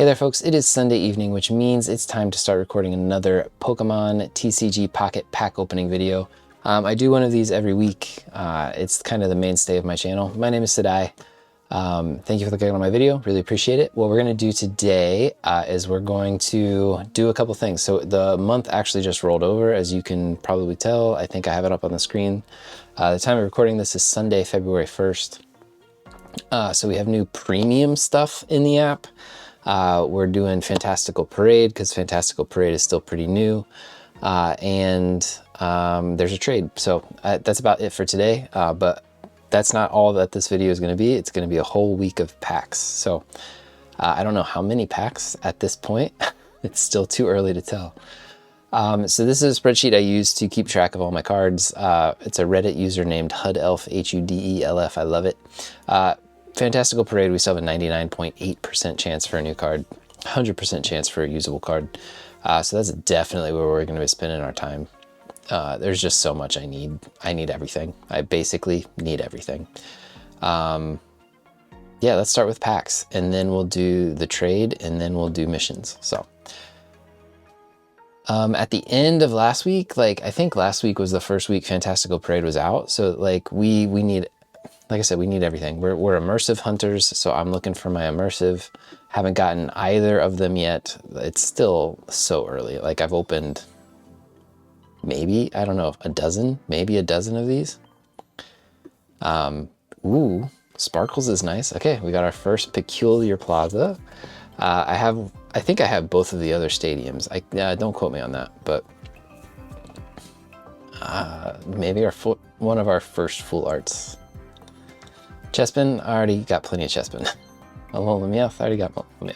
Hey there folks, it is Sunday evening, which means it's time to start recording another Pokemon TCG Pocket Pack opening video. I do one of these every week. It's kind of the mainstay of my channel. My name is Sadai. Thank you for clicking on my video, really appreciate it. What we're gonna do today is we're going to do a couple things. So the month actually just rolled over, as you can probably tell. I think I have it up on the screen. The time of recording this is Sunday, February 1st. So we have new premium stuff in the app. We're doing Fantastical Parade because Fantastical Parade is still pretty new. And there's a trade. So that's about it for today. But that's not all that this video is going to be. It's going to be a whole week of packs. So I don't know how many packs at this point. It's still too early to tell. So this is a spreadsheet I use to keep track of all my cards. It's a Reddit user named HUDELF, HUDELF. I love it. Fantastical Parade, we still have a 99.8% chance for a new card, 100% chance for a usable card. So that's definitely where we're going to be spending our time. There's just so much I need. I need everything. I basically need everything. Yeah, let's start with packs, and then we'll do the trade, and then we'll do missions. So at the end of last week, I think last week was the first week Fantastical Parade was out. So we need, like I said, we need everything. We're immersive hunters, so I'm looking for my immersive. Haven't gotten either of them yet. It's still so early. I've opened maybe, I don't know, maybe a dozen of these. Ooh, Sparkles is nice. Okay, we got our first Peculiar Plaza. I think I have both of the other stadiums. Don't quote me on that, but maybe one of our first full arts. Chespin, I already got plenty of Chespin. Alolan, I already got Meowth.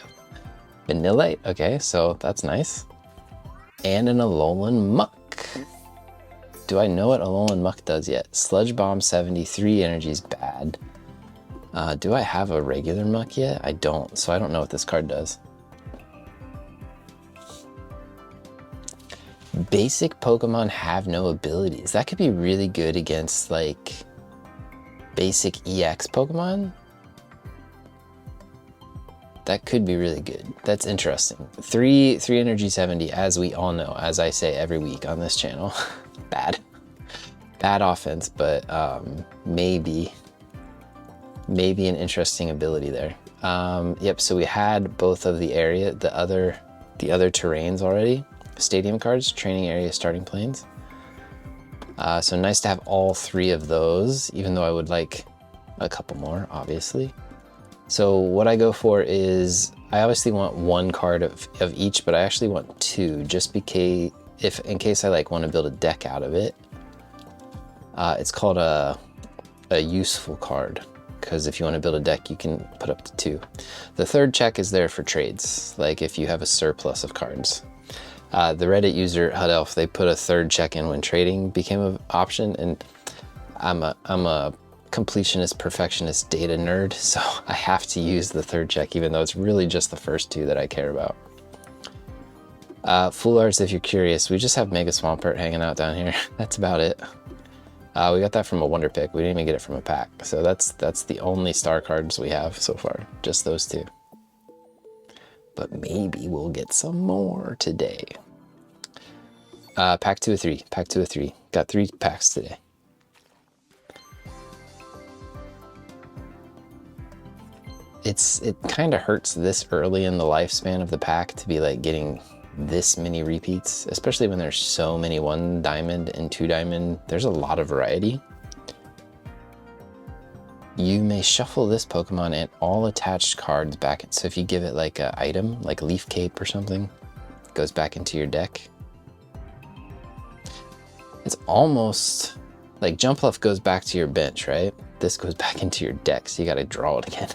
Vanillite, okay, so that's nice. And an Alolan Muck. Do I know what Alolan Muck does yet? Sludge Bomb 73 energy is bad. Do I have a regular Muck yet? I don't, so I don't know what this card does. Basic Pokemon have no abilities. That could be really good against basic EX Pokemon. That could be really good. That's interesting. 3 energy 70, as we all know, as I say every week on this channel. Bad offense, but maybe an interesting ability there. Yep, so we had both of the other terrains already. Stadium cards, training area, starting plains. So nice to have all 3 of those, even though I would like a couple more, obviously. So what I go for is, I obviously want 1 card of each, but I actually want 2, just because in case I want to build a deck out of it. It's called a useful card, because if you want to build a deck, you can put up to 2. The 3rd check is there for trades, if you have a surplus of cards. The Reddit user HUDELF, they put a 3rd check in when trading became an option, and I'm a completionist, perfectionist data nerd, so I have to use the 3rd check, even though it's really just the first 2 that I care about. Full arts, if you're curious, we just have Mega Swampert hanging out down here. That's about it. We got that from a Wonder Pick. We didn't even get it from a pack, so that's the only star cards we have so far, just those 2. But maybe we'll get some more today. Pack 2 of 3. Pack 2 of 3. Got 3 packs today. It kind of hurts this early in the lifespan of the pack to be getting this many repeats, especially when there's so many 1 diamond and 2 diamond. There's a lot of variety. You may shuffle this Pokemon and all attached cards back. So if you give it an item, like Leaf Cape or something, it goes back into your deck. It's almost like Jumpluff goes back to your bench, right? This goes back into your deck, so you gotta draw it again.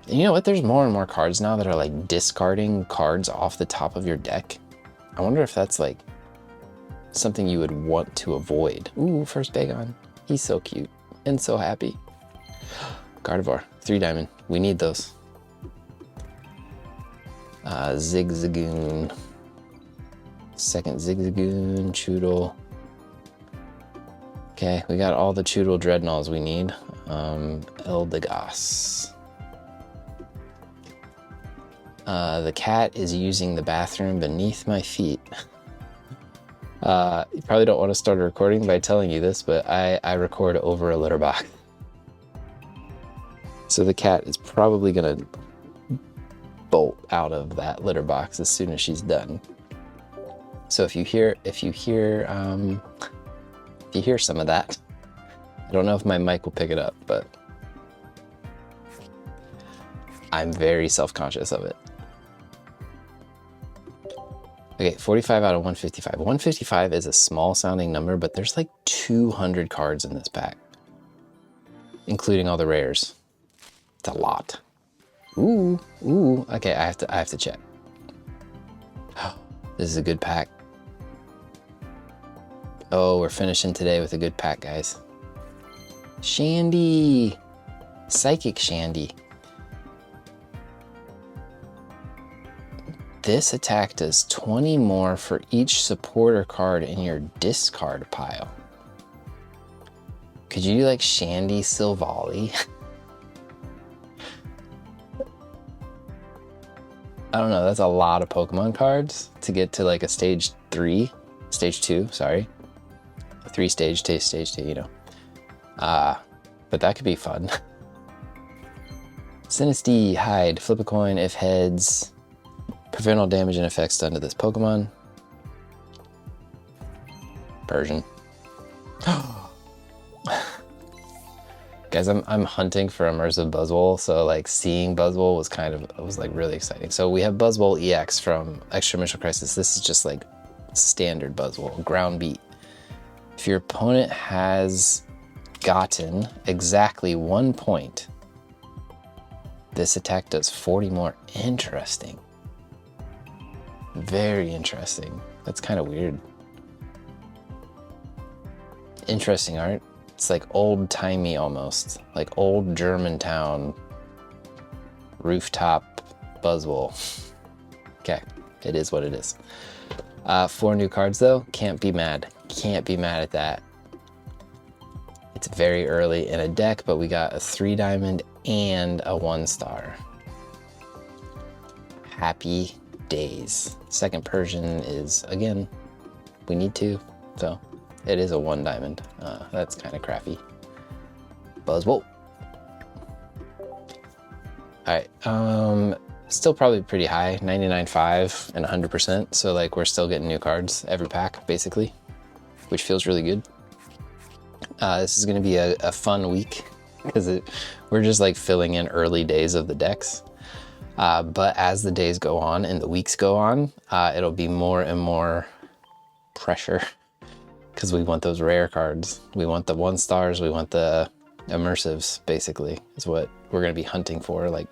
And you know what? There's more and more cards now that are discarding cards off the top of your deck. I wonder if that's something you would want to avoid. Ooh, first Bagon. He's so cute and so happy. Gardevoir, 3 diamond. We need those. Zigzagoon. 2nd Zigzagoon, Choodle. Okay, we got all the Choodle Dreadnoughts we need. Eldegoss. The cat is using the bathroom beneath my feet. You probably don't want to start a recording by telling you this, but I record over a litter box. So the cat is probably gonna bolt out of that litter box as soon as she's done. So if you hear some of that, I don't know if my mic will pick it up, but I'm very self-conscious of it. Okay, 45 out of 155. 155 is a small sounding number, but there's like 200 cards in this pack, including all the rares. It's a lot. Ooh. Okay, I have to check. This is a good pack. Oh, we're finishing today with a good pack, guys. Shandy. Psychic Shandy. This attack does 20 more for each supporter card in your discard pile. Could you do like Shandy Silvally? I don't know, that's a lot of Pokemon cards to get to like a stage 2, sorry. A 3 stage, stage 2, you know. But that could be fun. Sinistea, hide, flip a coin if heads. Prevent all damage and effects done to this Pokemon. Persian. Guys, I'm hunting for immersive Buzzwole, so like seeing Buzzwole was like really exciting. So we have Buzzwole EX from Extra Mission Crisis. This is just like standard Buzzwole, ground beat. If your opponent has gotten exactly 1 point, this attack does 40 more. Interesting. Very interesting. That's kind of weird. Interesting art. It's like old-timey almost. Like old Germantown rooftop Buzzwole. Okay, it is what it is. 4 new cards though. Can't be mad. Can't be mad at that. It's very early in a deck, but we got a 3 diamond and a 1-star. Happy days. Second Persian is, again, we need 2, so it is a 1 diamond. That's kind of crappy. Buzzwole. Alright, still probably pretty high, 99.5 and 100%, so like we're still getting new cards every pack, basically, which feels really good. This is going to be a fun week, because we're just like filling in early days of the decks. But as the days go on and the weeks go on, it'll be more and more pressure, because we want those rare cards. We want the 1-stars, we want the immersives, basically, is what we're going to be hunting for. Like,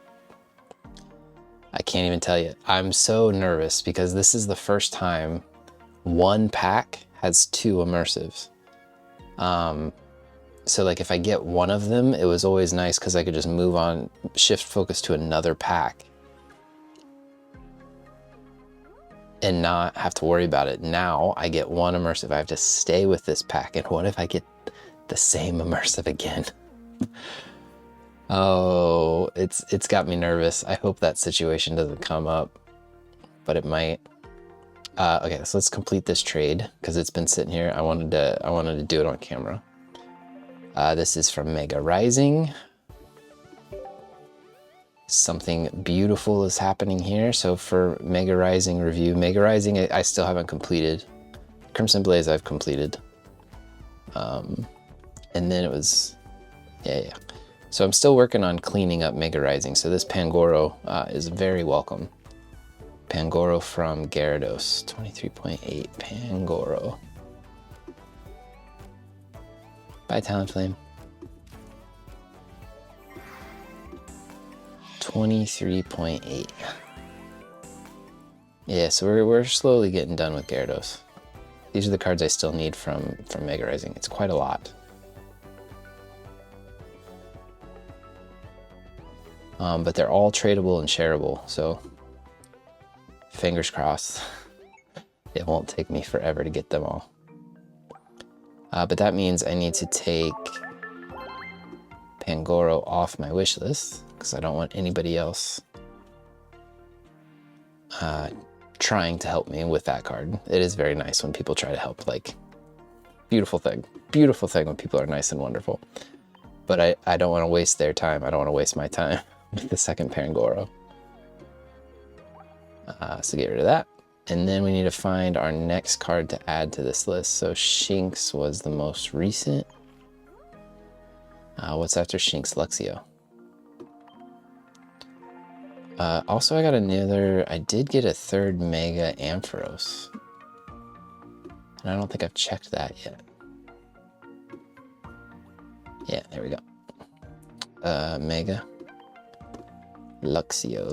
I can't even tell you. I'm so nervous because this is the first time one pack has 2 immersives. So like if I get one of them, it was always nice because I could just move on, shift focus to another pack and not have to worry about it. Now I get 1 immersive. I have to stay with this pack. And what if I get the same immersive again? Oh, it's got me nervous. I hope that situation doesn't come up, but it might. Okay, so let's complete this trade because it's been sitting here. I wanted to do it on camera. This is from Mega Rising. Something beautiful is happening here. So for Mega Rising review, Mega Rising I still haven't completed. Crimson Blaze I've completed. And then it was, yeah. So I'm still working on cleaning up Mega Rising. So this Pangoro is very welcome. Pangoro from Gyarados, 23.8 Pangoro. Bye, Talonflame. 23.8. Yeah, so we're slowly getting done with Gyarados. These are the cards I still need from Mega Rising. It's quite a lot. But they're all tradable and shareable, so fingers crossed. It won't take me forever to get them all. But that means I need to take Pangoro off my wish list because I don't want anybody else trying to help me with that card. It is very nice when people try to help. Like, beautiful thing when people are nice and wonderful. But I don't want to waste their time. I don't want to waste my time with the second Pangoro. So get rid of that. And then we need to find our next card to add to this list. So Shinx was the most recent. What's after Shinx? Luxio. Also, I did get a third Mega Ampharos. And I don't think I've checked that yet. Yeah, there we go. Mega. Luxio.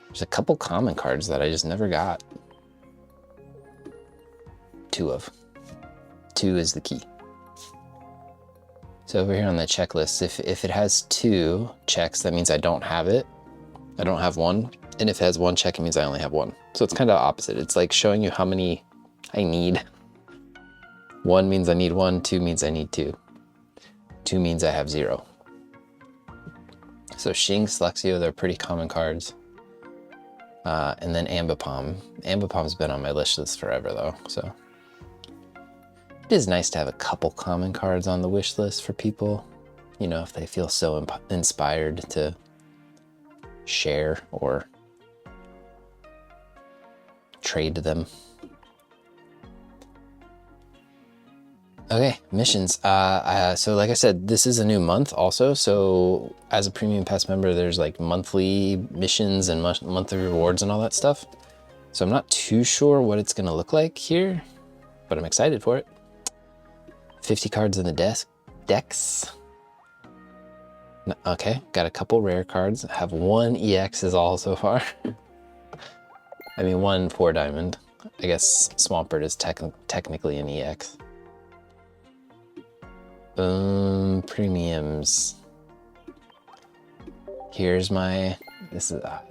There's a couple common cards that I just never got. 2 of. 2 is the key. So over here on the checklist, if it has 2 checks, that means I don't have it. I don't have 1. And if it has 1 check, it means I only have 1. So it's kind of opposite. It's like showing you how many I need. 1 means I need 1, 2 means I need 2. 2 means I have 0. So Shinx, Luxio, they're pretty common cards. And then Ambipom. Ambipom's been on my wish list forever though, so. It is nice to have a couple common cards on the wish list for people, you know, if they feel so inspired to share or trade them. Okay, missions. So like I said, this is a new month also. So as a Premium Pass member, there's like monthly missions and monthly rewards and all that stuff. So I'm not too sure what it's gonna look like here, but I'm excited for it. 50 cards in the decks. Okay, got a couple rare cards. I have 1 EX is all so far. I mean, 1 4 diamond. I guess Swampert is technically an EX. Premiums. Here's my, I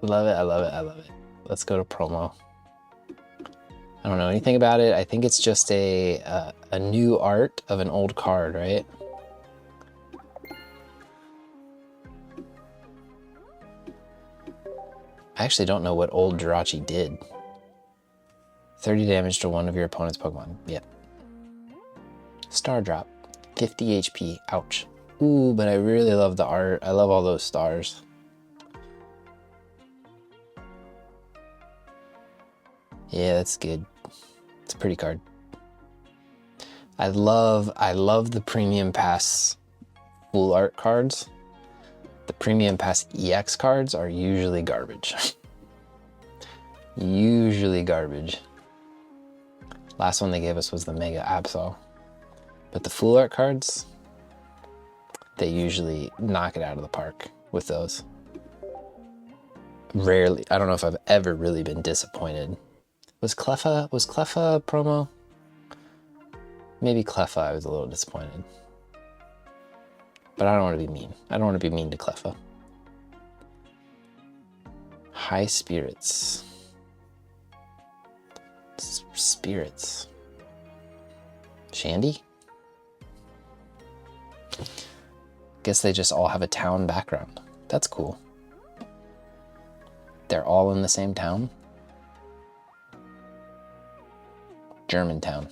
love it. Let's go to promo. I don't know anything about it. I think it's just a new art of an old card, right? I actually don't know what old Jirachi did. 30 damage to one of your opponent's Pokemon. Yep. Star Drop. 50 HP. Ouch. Ooh, but I really love the art. I love all those stars. Yeah, that's good. It's a pretty card. I love the Premium Pass full art cards. The Premium Pass EX cards are usually garbage. Usually garbage. Last one they gave us was the Mega Absol. But the full art cards, they usually knock it out of the park with those. Rarely, I don't know if I've ever really been disappointed. Was Cleffa promo? Maybe Cleffa I was a little disappointed. But I don't want to be mean. I don't want to be mean to Cleffa. High Spirits. Spirits. Shandy? Guess they just all have a town background. That's cool. They're all in the same town. Germantown.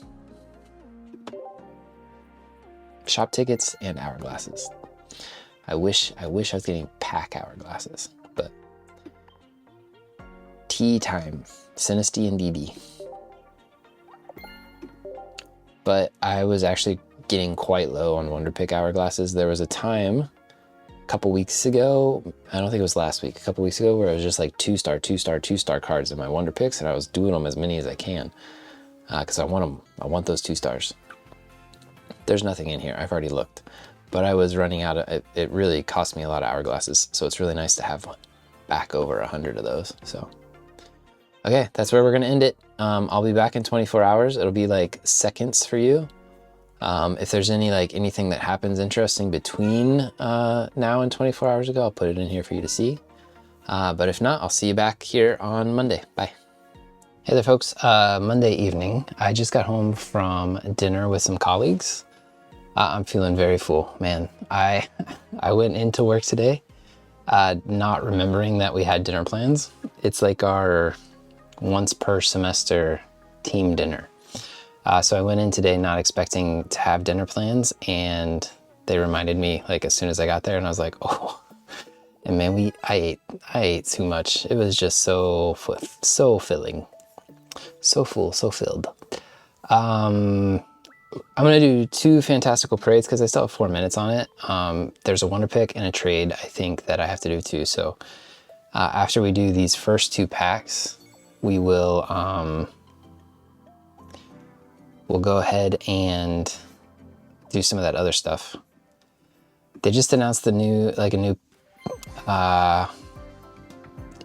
Shop tickets and hourglasses. I wish I was getting pack hourglasses, but tea time. Sinisty and DD. But I was actually getting quite low on Wonder Pick hourglasses. There was a time a couple weeks ago, I don't think it was last week, a couple weeks ago, where I was just like 2-star cards in my Wonder Picks, and I was doing them as many as I can because I want them. I want those 2 stars. There's nothing in here. I've already looked, but I was running out of it. It really cost me a lot of hourglasses, so it's really nice to have back over 100 of those. So okay, that's where we're gonna end it. I'll be back in 24 hours. It'll be like seconds for you. If there's anything that happens interesting between now and 24 hours ago, I'll put it in here for you to see. But if not, I'll see you back here on Monday. Bye. Hey there, folks. Monday evening, I just got home from dinner with some colleagues. I'm feeling very full, man. I went into work today not remembering that we had dinner plans. It's like our once per semester team dinner. So I went in today not expecting to have dinner plans, and they reminded me like as soon as I got there, and I was like, oh, and man, I ate too much. It was just so filling, so full, so filled. I'm gonna do 2 Fantastical Parades because I still have 4 minutes on it. There's a Wonder Pick and a trade I think that I have to do too. So after we do these first 2 packs, we will we'll go ahead and do some of that other stuff. They just announced a new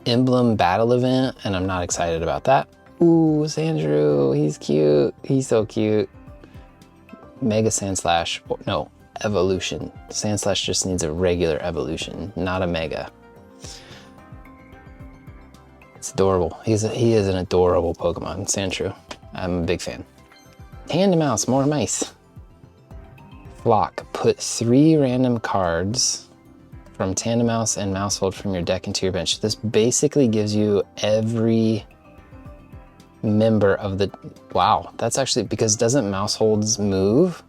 emblem battle event, and I'm not excited about that. Ooh, Sandrew, he's cute. He's so cute. Mega Sandslash, no, evolution. Sandslash just needs a regular evolution, not a mega. It's adorable. He is an adorable Pokemon, Sandshrew. I'm a big fan. Tandemaus, more mice. Flock, put 3 random cards from Tandemaus and Mousehold from your deck into your bench. This basically gives you every member of the, wow, that's actually, because doesn't Mousehold's move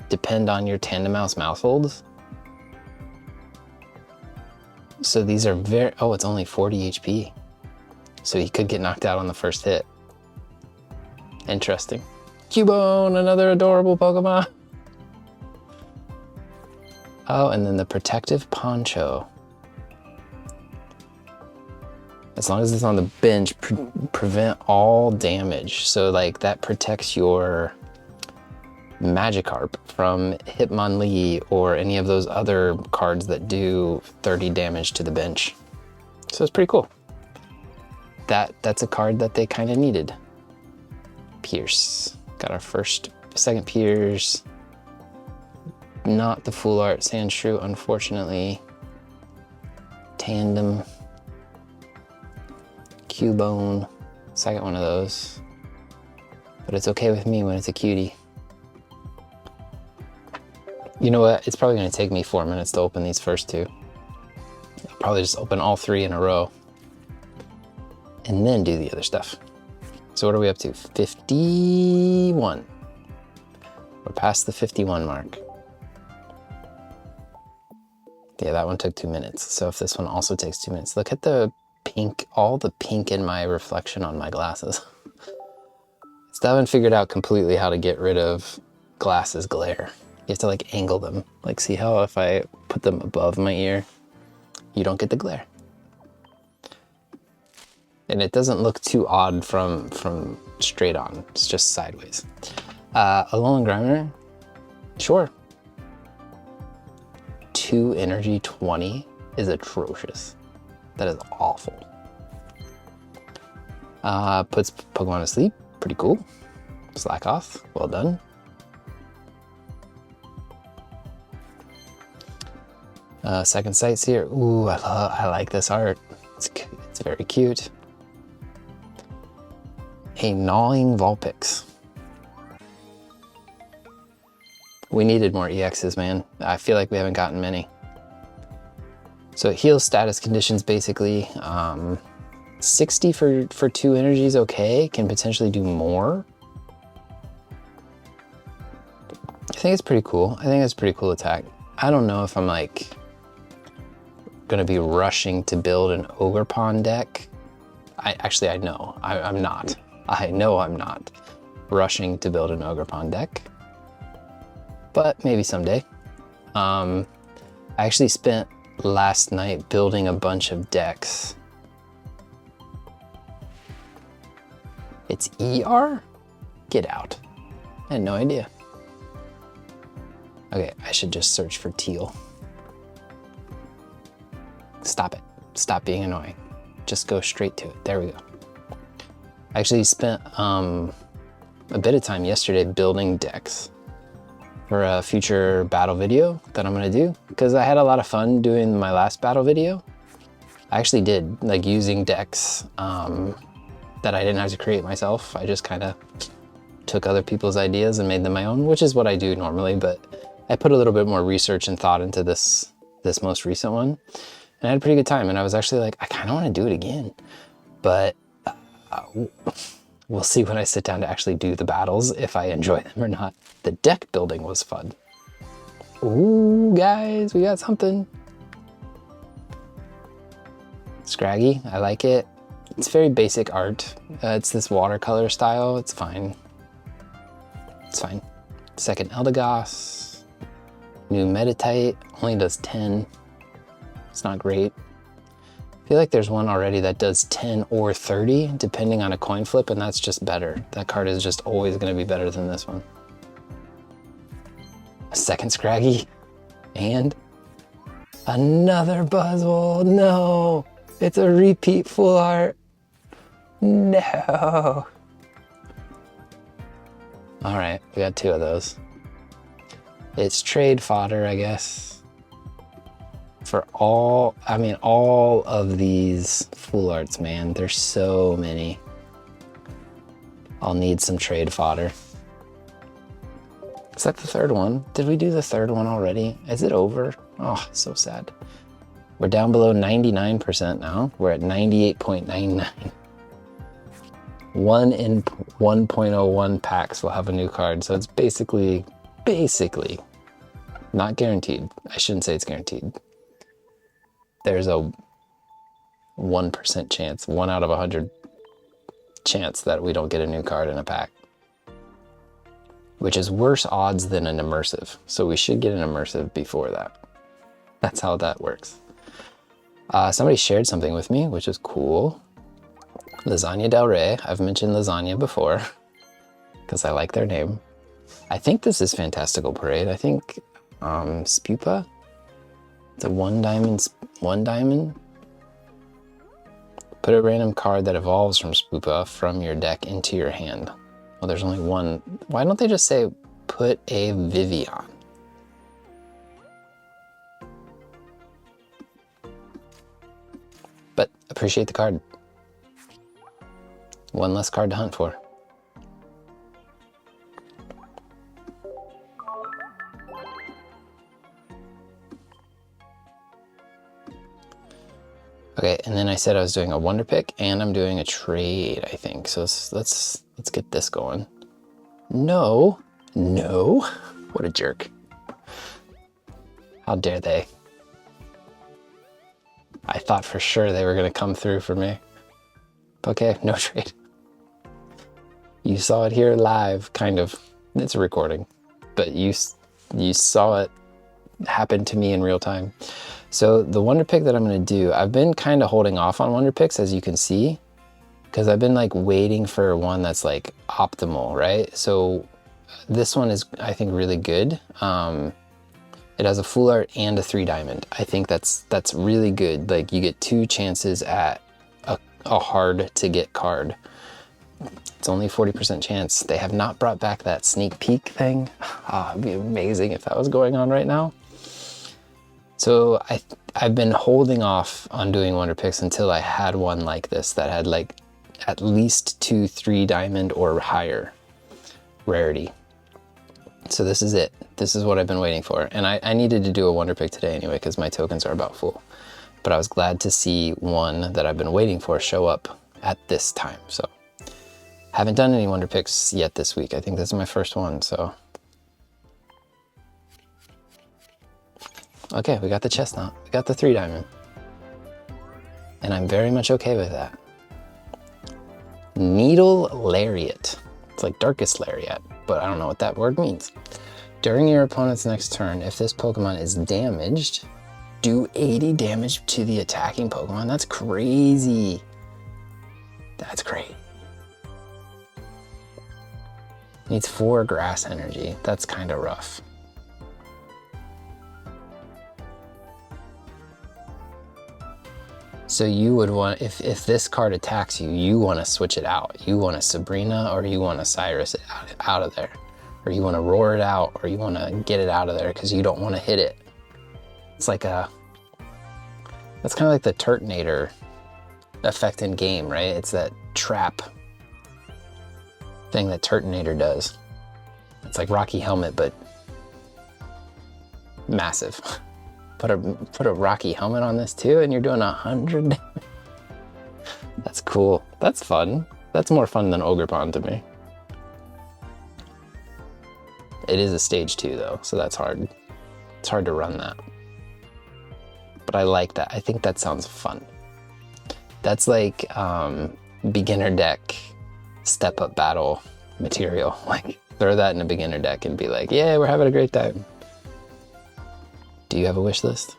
depend on your Tandemaus Mouseholds? So these are very, oh, it's only 40 HP. So he could get knocked out on the first hit. Interesting. Cubone, another adorable Pokemon. Oh, and then the Protective Poncho. As long as it's on the bench, prevent all damage. So like that protects your Magikarp from Hitmonlee or any of those other cards that do 30 damage to the bench. So it's pretty cool. That's a card that they kind of needed. Pierce. Got our second Pierce. Not the full art Sandshrew, unfortunately. Tandem. Cubone. Second one of those. But it's okay with me when it's a cutie. You know what? It's probably going to take me 4 minutes to open these first 2. I'll probably just open all 3 in a row. And then do the other stuff. So what are we up to? 51. We're past the 51 mark. Yeah, that one took 2 minutes. So if this one also takes 2 minutes, look at the pink, all the pink in my reflection on my glasses. Still haven't figured out completely how to get rid of glasses glare. You have to like angle them. Like see how if I put them above my ear, you don't get the glare. And it doesn't look too odd from straight on. It's just sideways. Alolan Grimer, sure. 2 energy 20 is atrocious. That is awful. Puts Pokemon to sleep, pretty cool. Slack off, well done. Second Sight's here. Ooh, I like this art. It's very cute. A Gnawing Vulpix. We needed more EXs, man. I feel like we haven't gotten many. So it heals status conditions basically. 60 for 2 energy is okay. Can potentially do more. I think it's pretty cool. I think it's a pretty cool attack. I don't know if I'm like gonna be rushing to build an Ogerpon deck. I know. I'm not. I know I'm not rushing to build an Ogerpon deck. But maybe someday. I actually spent last night building a bunch of decks. It's ER? Get out. I had no idea. Okay, I should just search for teal. Stop it. Stop being annoying. Just go straight to it. There we go. I actually spent a bit of time yesterday building decks for a future battle video that I'm gonna do because I had a lot of fun doing my last battle video. I actually did, like using decks that I didn't have to create myself. I just kind of took other people's ideas and made them my own, which is what I do normally, but I put a little bit more research and thought into this most recent one. And I had a pretty good time, and I was actually like, I kind of want to do it again. But we'll see when I sit down to actually do the battles if I enjoy them or not. The deck building was fun. Ooh, guys, we got something. Scraggy, I like it. It's very basic art. It's this watercolor style. It's fine. It's fine. Second Eldegoss. New Meditite. Only does 10. It's not great. I feel like there's one already that does 10 or 30, depending on a coin flip, and that's just better. That card is just always going to be better than this one. A second Scraggy. And another Buzzwole. No! It's a repeat full art. No. All right, we got 2 of those. It's trade fodder, I guess. For all of these full arts, man. There's so many. I'll need some trade fodder. Is that the 3rd one? Did we do the 3rd one already? Is it over? Oh, so sad. We're down below 99% now. We're at 98.99. 1 in 1.01 packs will have a new card. So it's basically not guaranteed. I shouldn't say it's guaranteed. There's a 1% chance, 1 out of 100 chance that we don't get a new card in a pack, which is worse odds than an immersive. So we should get an immersive before that. That's how that works. Somebody shared something with me, which is cool. Lasagna Del Rey. I've mentioned Lasagna before because I like their name. I think this is Fantastical Parade. I think Spupa. It's a 1 diamond. Put a random card that evolves from Spupa from your deck into your hand. Well, there's only one. Why don't they just say put a Vivian? But appreciate the card. 1 less card to hunt for. Okay, and then I said I was doing a wonder pick and I'm doing a trade, I think. So let's get this going. No. What a jerk. How dare they? I thought for sure they were gonna come through for me. Okay, no trade. You saw it here live, kind of. It's a recording, but you saw it happen to me in real time. So the wonder pick that I'm gonna do, I've been kind of holding off on wonder picks, as you can see, because I've been like waiting for one that's like optimal, right? So this one is, I think, really good. It has a full art and a 3 diamond. I think that's really good. Like, you get 2 chances at a hard to get card. It's only a 40% chance. They have not brought back that sneak peek thing. It'd be amazing if that was going on right now. So I've been holding off on doing wonder picks until I had one like this that had like at least 2 3 diamond or higher rarity. So this is it. This is what I've been waiting for. And I needed to do a wonder pick today anyway, because my tokens are about full. But I was glad to see one that I've been waiting for show up at this time. So haven't done any wonder picks yet this week. I think this is my first one, so. Okay, we got the chestnut. We got the 3 diamond. And I'm very much okay with that. Needle Lariat. It's like Darkest Lariat, but I don't know what that word means. During your opponent's next turn, if this Pokemon is damaged, do 80 damage to the attacking Pokemon. That's crazy. That's great. Needs 4 grass energy. That's kind of rough. So you would want, if this card attacks you, you want to switch it out. You want a Sabrina, or you want a Cyrus out of there. Or you want to roar it out, or you want to get it out of there because you don't want to hit it. It's like that's kind of like the Turtonator effect in game, right? It's that trap thing that Turtonator does. It's like Rocky Helmet, but massive. put a Rocky helmet on this too, and you're doing 100 damage. That's cool. That's fun. That's more fun than Ogerpon to me. It is a stage 2 though, so that's hard. It's hard to run that. But I like that. I think that sounds fun. That's like beginner deck step up battle material. Like throw that in a beginner deck and be like, yeah, we're having a great time. Do you have a wish list?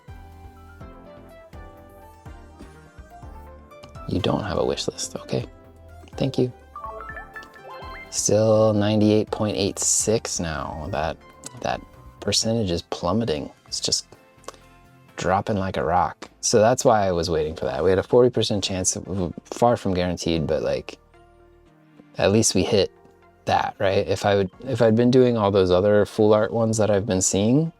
You don't have a wish list. Okay. Thank you. Still 98.86 now. That percentage is plummeting. It's just dropping like a rock. So that's why I was waiting for that. We had a 40% chance, far from guaranteed, but like at least we hit that, right? If I'd been doing all those other full art ones that I've been seeing,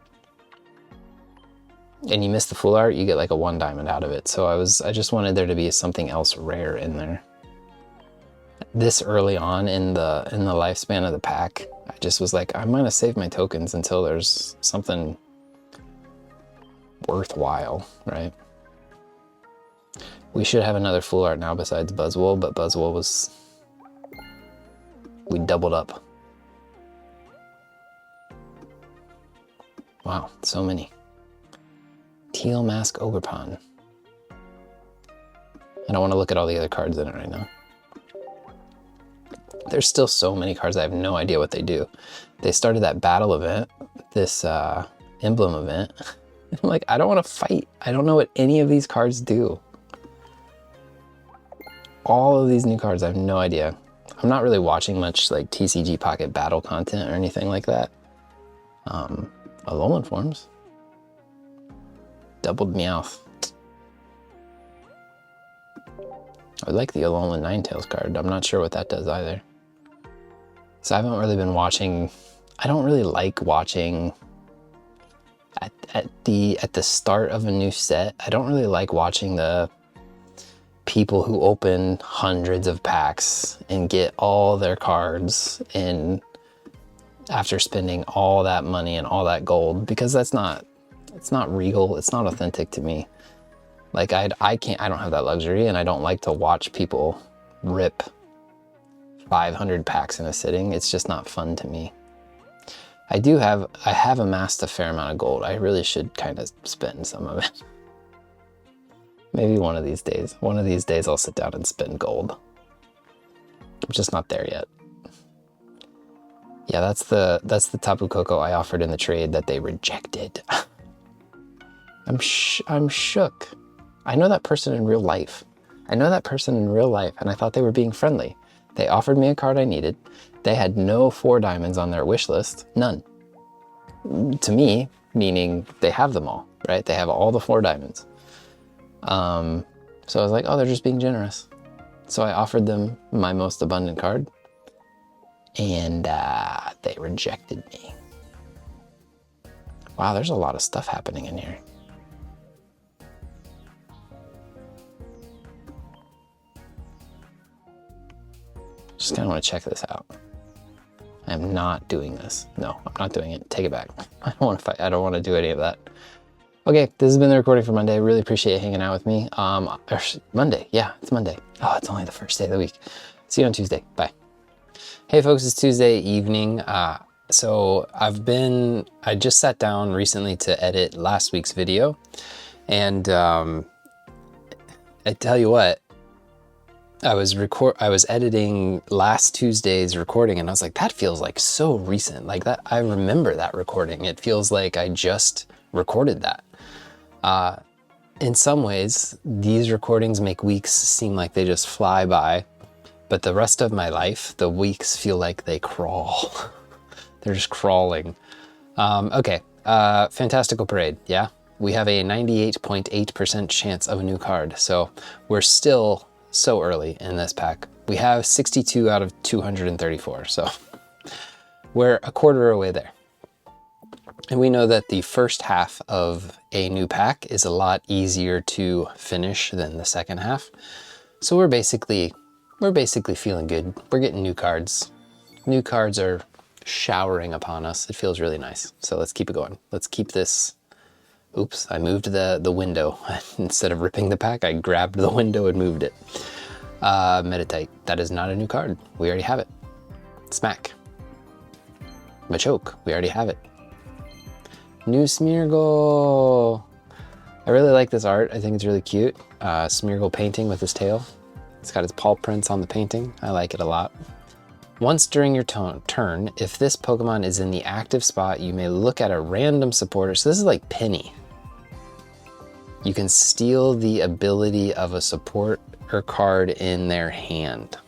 and you miss the full art, you get like a 1 diamond out of it. So I just wanted there to be something else rare in there. This early on in the lifespan of the pack, I just was like, I'm gonna save my tokens until there's something worthwhile, right? We should have another full art now besides Buzzwole, but Buzzwole we doubled up. Wow, so many. Teal Mask Ogerpon. I don't want to look at all the other cards in it right now. There's still so many cards, I have no idea what they do. They started that battle event, this emblem event. I'm like, I don't want to fight. I don't know what any of these cards do. All of these new cards, I have no idea. I'm not really watching much like TCG Pocket battle content or anything like that. Alolan forms. Doubled Meowth. I like the Alolan Ninetales card. I'm not sure what that does either. So I haven't really been watching. I don't really like watching at the start of a new set. I don't really like watching the people who open hundreds of packs and get all their cards in after spending all that money and all that gold, because it's not real, it's not authentic to me. Like I don't have that luxury, and I don't like to watch people rip 500 packs in a sitting. It's just not fun to me. I have amassed a fair amount of gold. I really should kind of spend some of it. Maybe one of these days. One of these days I'll sit down and spend gold. I'm just not there yet. Yeah, that's the Tapu Koko I offered in the trade that they rejected. I'm shook. I know that person in real life. And I thought they were being friendly. They offered me a card I needed. They had no 4 diamonds on their wish list. None. To me, meaning they have them all, right? They have all the 4 diamonds. So I was like, oh, they're just being generous. So I offered them my most abundant card, and they rejected me. Wow, there's a lot of stuff happening in here. Just kind of want to check this out. I am not doing this. No, I'm not doing it. Take it back. I don't want to fight. I don't want to do any of that. Okay, this has been the recording for Monday. I really appreciate you hanging out with me. Monday, yeah, it's Monday. Oh, it's only the first day of the week. See you on Tuesday. Bye. Hey folks, it's Tuesday evening. So I just sat down recently to edit last week's video. And I tell you what, I was editing last Tuesday's recording, and I was like, that feels like so recent. Like that, I remember that recording. It feels like I just recorded that. In some ways, these recordings make weeks seem like they just fly by, but the rest of my life, the weeks feel like they crawl. They're just crawling. Okay, Fantastical Parade, yeah? We have a 98.8% chance of a new card, so we're still so early in this pack. We have 62 out of 234, so we're a quarter away there. And we know that the first half of a new pack is a lot easier to finish than the second half. So we're basically feeling good. We're getting new cards. New cards are showering upon us. It feels really nice. So let's keep it going. Let's keep this Oops, I moved the window. Instead of ripping the pack, I grabbed the window and moved it. Meditite, that is not a new card. We already have it. Smack. Machoke, we already have it. New Smeargle. I really like this art. I think it's really cute. Smeargle painting with his tail. It's got his paw prints on the painting. I like it a lot. Once during your turn, if this Pokemon is in the active spot, you may look at a random supporter. So this is like Penny. You can steal the ability of a supporter card in their hand.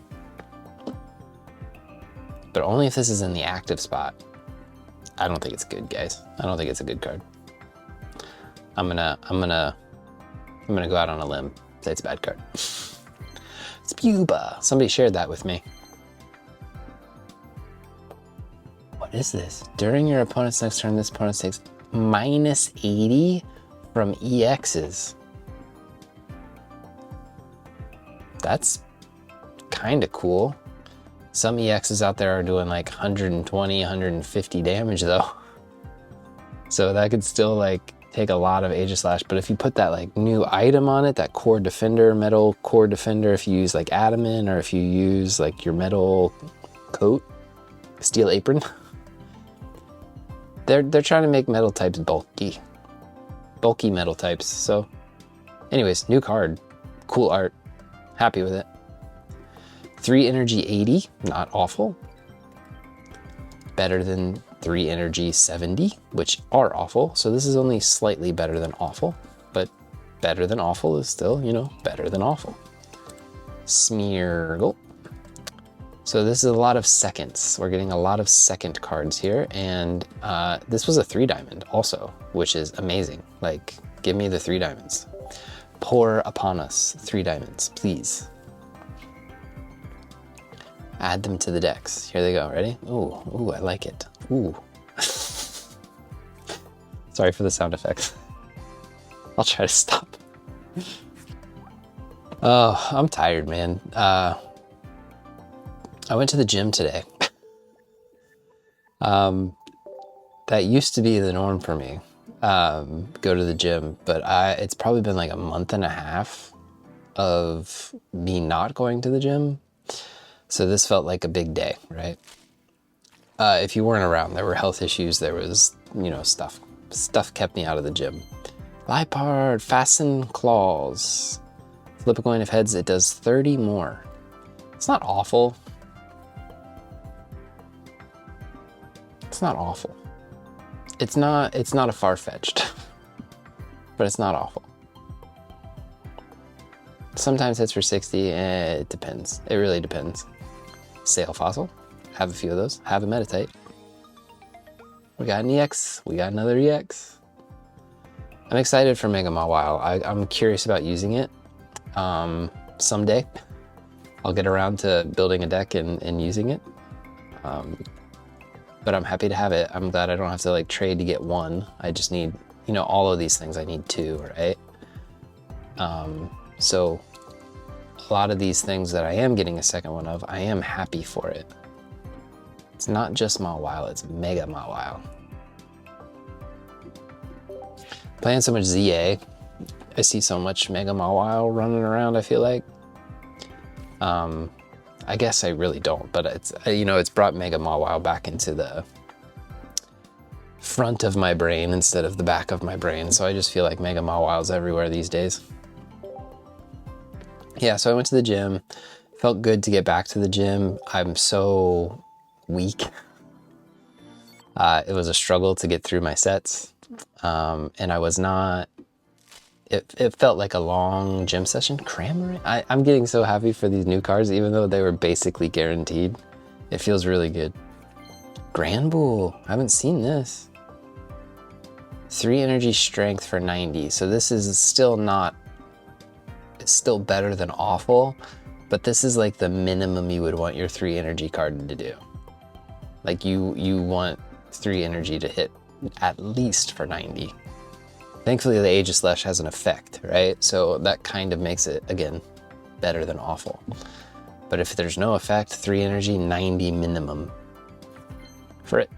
But only if this is in the active spot. I don't think it's good, guys. I don't think it's a good card. I'm gonna go out on a limb. Say it's a bad card. Spuba. Somebody shared that with me. What is this? During your opponent's next turn, this opponent takes minus 80 from EXs. That's kind of cool. Some EXs out there are doing like 120, 150 damage though. So that could still like take a lot of Aegislash, but if you put that like new item on it, that core defender, metal core defender, if you use like adamant or if you use like your metal coat, steel apron, they're trying to make metal types bulky metal types. So anyways, new card, cool art, happy with it. 3 energy 80, not awful. Better than 3 energy 70, which are awful. So this is only slightly better than awful, but better than awful is still, you know, better than awful. Smeargle. So this is a lot of seconds. We're getting a lot of second cards here. And this was a 3 diamond also, which is amazing. Like, give me the 3 diamonds. Pour upon us 3 diamonds, please. Add them to the decks. Here they go, ready? Ooh, ooh, I like it. Ooh. Sorry for the sound effects. I'll try to stop. Oh, I'm tired, man. I went to the gym today. That used to be the norm for me, go to the gym, but it's probably been like a month and a half of me not going to the gym. So this felt like a big day, right? If you weren't around, there were health issues, there was, you know, stuff kept me out of the gym. Lipard, fasten claws. Flip a coin of heads, it does 30 more. It's not awful. It's not awful. It's not a far-fetched, but it's not awful. Sometimes hits for 60, it depends. It really depends. Sail Fossil, have a few of those. Have a Meditite. We got an EX, we got another EX. I'm excited for Mega Mawile. I'm curious about using it. Someday, I'll get around to building a deck and using it. But I'm happy to have it. I'm glad I don't have to like trade to get 1. I just need, you know, all of these things I need 2, right? So a lot of these things that I am getting a second one of, I am happy for it. It's not just Mawile, it's Mega Mawile. Playing so much ZA, I see so much Mega Mawile running around, I feel like. I guess I really don't, but it's, you know, it's brought Mega Mawile back into the front of my brain instead of the back of my brain. So I just feel like Mega Mawile's everywhere these days. Yeah, so I went to the gym. Felt good to get back to the gym. I'm so weak. It was a struggle to get through my sets. And I was not, it felt like a long gym session. Crammering? I'm getting so happy for these new cards, even though they were basically guaranteed. It feels really good. Granbull, I haven't seen this. 3 energy strength for 90. So this is still not, it's still better than awful, but this is like the minimum you would want your 3 energy card to do. Like you want 3 energy to hit at least for 90. Thankfully the Aegislash has an effect, right? So that kind of makes it, again, better than awful. But if there's no effect, 3 energy, 90 minimum for it.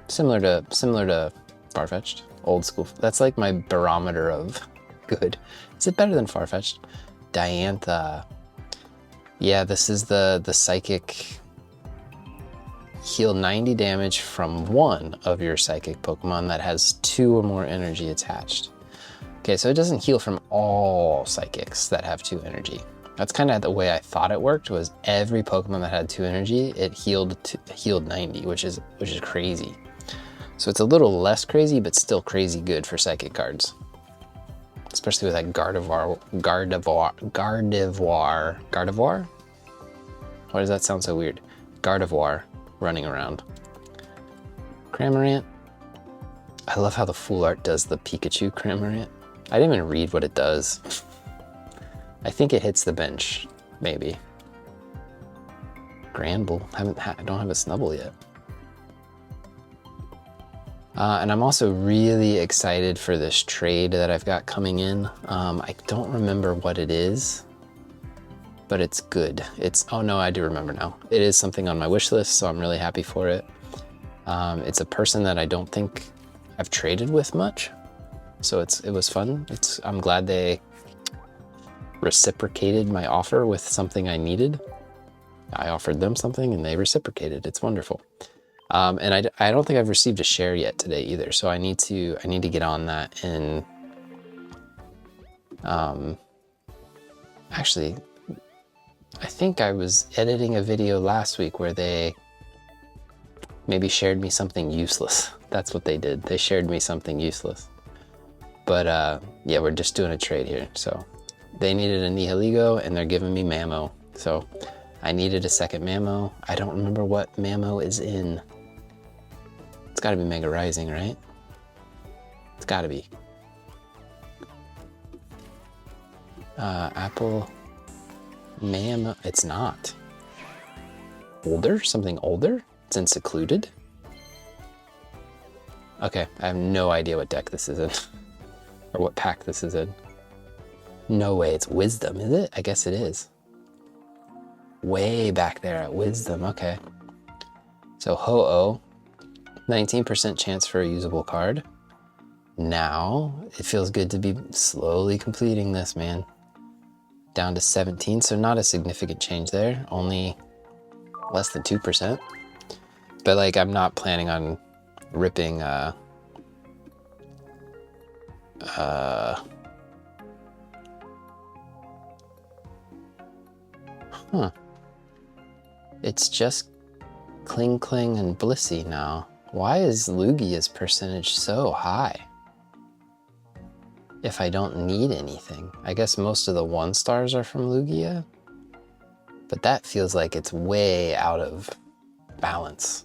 Similar to Farfetch'd Old school. That's like my barometer of good. Is it better than Farfetch'd? Diantha. Yeah, this is the psychic. Heal 90 damage from one of your psychic Pokemon that has 2 or more energy attached. Okay, so it doesn't heal from all psychics that have 2 energy. That's kind of the way I thought it worked, was every Pokemon that had 2 energy, it healed 90, which is crazy. So it's a little less crazy, but still crazy good for psychic cards. Especially with that Gardevoir? Why does that sound so weird? Gardevoir running around. Cramorant. I love how the full art does the Pikachu Cramorant. I didn't even read what it does. I think it hits the bench, maybe. Granbull. I don't have a Snubble yet. And I'm also really excited for this trade that I've got coming in. I don't remember what it is, but it's good. Oh no, I do remember now. It is something on my wish list, so I'm really happy for it. It's a person that I don't think I've traded with much, so it was fun. I'm glad they reciprocated my offer with something I needed. I offered them something and they reciprocated. It's wonderful. And I don't think I've received a share yet today either, so I need to get on that. And actually, I think I was editing a video last week where they maybe shared me something useless. That's what they did. They shared me something useless. But yeah, we're just doing a trade here. So they needed a Nihiligo and they're giving me Mamo. So I needed a second Mamo. I don't remember what Mamo is in. It's gotta be Mega Rising, right? It's gotta be. Apple Mamo, it's not. Older, something older? It's in Secluded? Okay, I have no idea what deck this is in. Or what pack this is in. No way, it's Wisdom, is it? I guess it is. Way back there at Wisdom, okay. So Ho-Oh, 19% chance for a usable card. Now, it feels good to be slowly completing this, man. Down to 17, so not a significant change there. Only less than 2%. But like, I'm not planning on ripping, It's just Kling Kling and Blissey now. Why is Lugia's percentage so high? If I don't need anything. I guess most of the 1-stars are from Lugia, but that feels like it's way out of balance.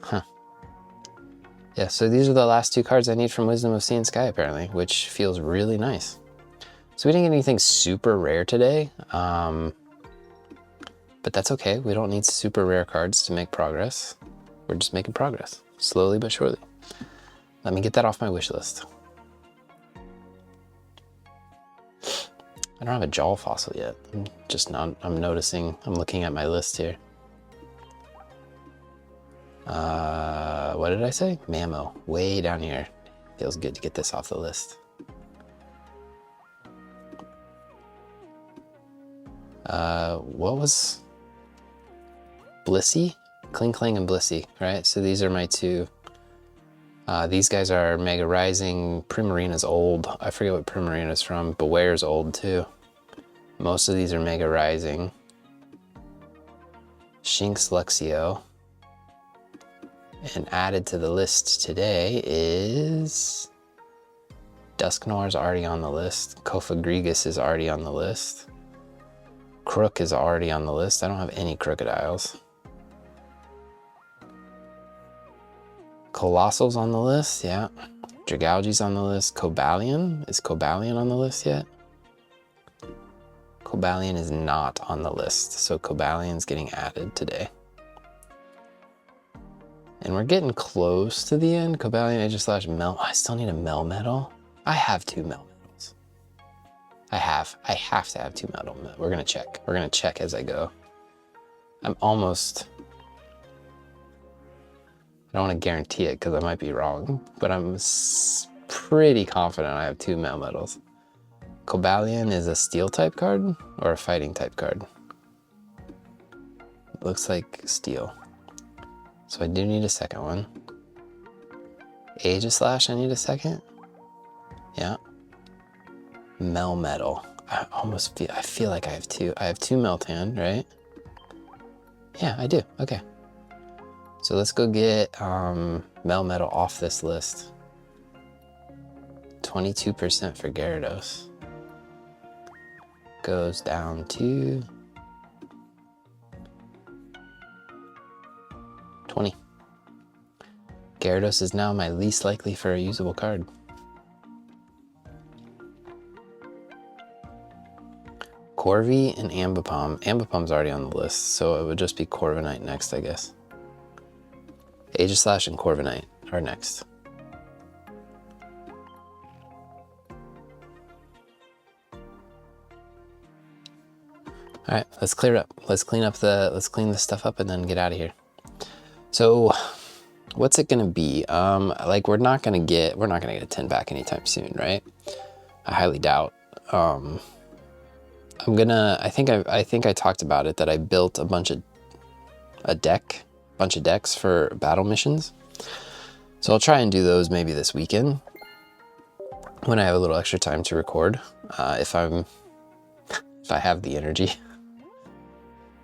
Huh. Yeah, so these are the last 2 cards I need from Wisdom of Sea and Sky, apparently, which feels really nice. So we didn't get anything super rare today, but that's okay. We don't need super rare cards to make progress. We're just making progress, slowly but surely. Let me get that off my wish list. I don't have a Jaw fossil yet. I'm noticing, I'm looking at my list here. What did I say? Mamo, way down here. Feels good to get this off the list. What was Blissey? Kling Kling and Blissey, right? So these are my 2. These guys are Mega Rising. Primarina's old. I forget what Primarina's from. Beware's old too. Most of these are Mega Rising. Shinx Luxio. And added to the list today is Dusknoir's already on the list. Kofagrigus is already on the list. Crook is already on the list. I don't have any Crocodiles. Colossal's on the list, yeah. Dragalge's on the list. Cobalion? Is Cobalion on the list yet? Cobalion is not on the list, so Cobalion's getting added today. And we're getting close to the end. Cobalion, Aegislash, Mel. I still need a Melmetal. I have 2 Melmetals. I have to have 2 Melmetal. We're gonna check. We're gonna check as I go. I'm almost I don't want to guarantee it because I might be wrong, but I'm pretty confident I have 2 Melmetals. Cobalion is a steel type card or a fighting type card? It looks like steel. So I do need a second one. Aegislash, I need a second. Yeah. Melmetal. I feel like I have 2. I have 2 Meltan, right? Yeah, I do. Okay. So let's go get Melmetal off this list. 22% for Gyarados. Goes down to 20. Gyarados is now my least likely for a usable card. Corvi and Ambipom. Ambipom's already on the list, so it would just be Corviknight next, I guess. Aegislash and Corviknight are next. All right, let's clear up. Let's clean this stuff up and then get out of here. So, what's it gonna be? Like we're not gonna get a 10-pack anytime soon, right? I highly doubt. I think I talked about it that I built a bunch of decks for battle missions. So I'll try and do those maybe this weekend when I have a little extra time to record. If I have the energy.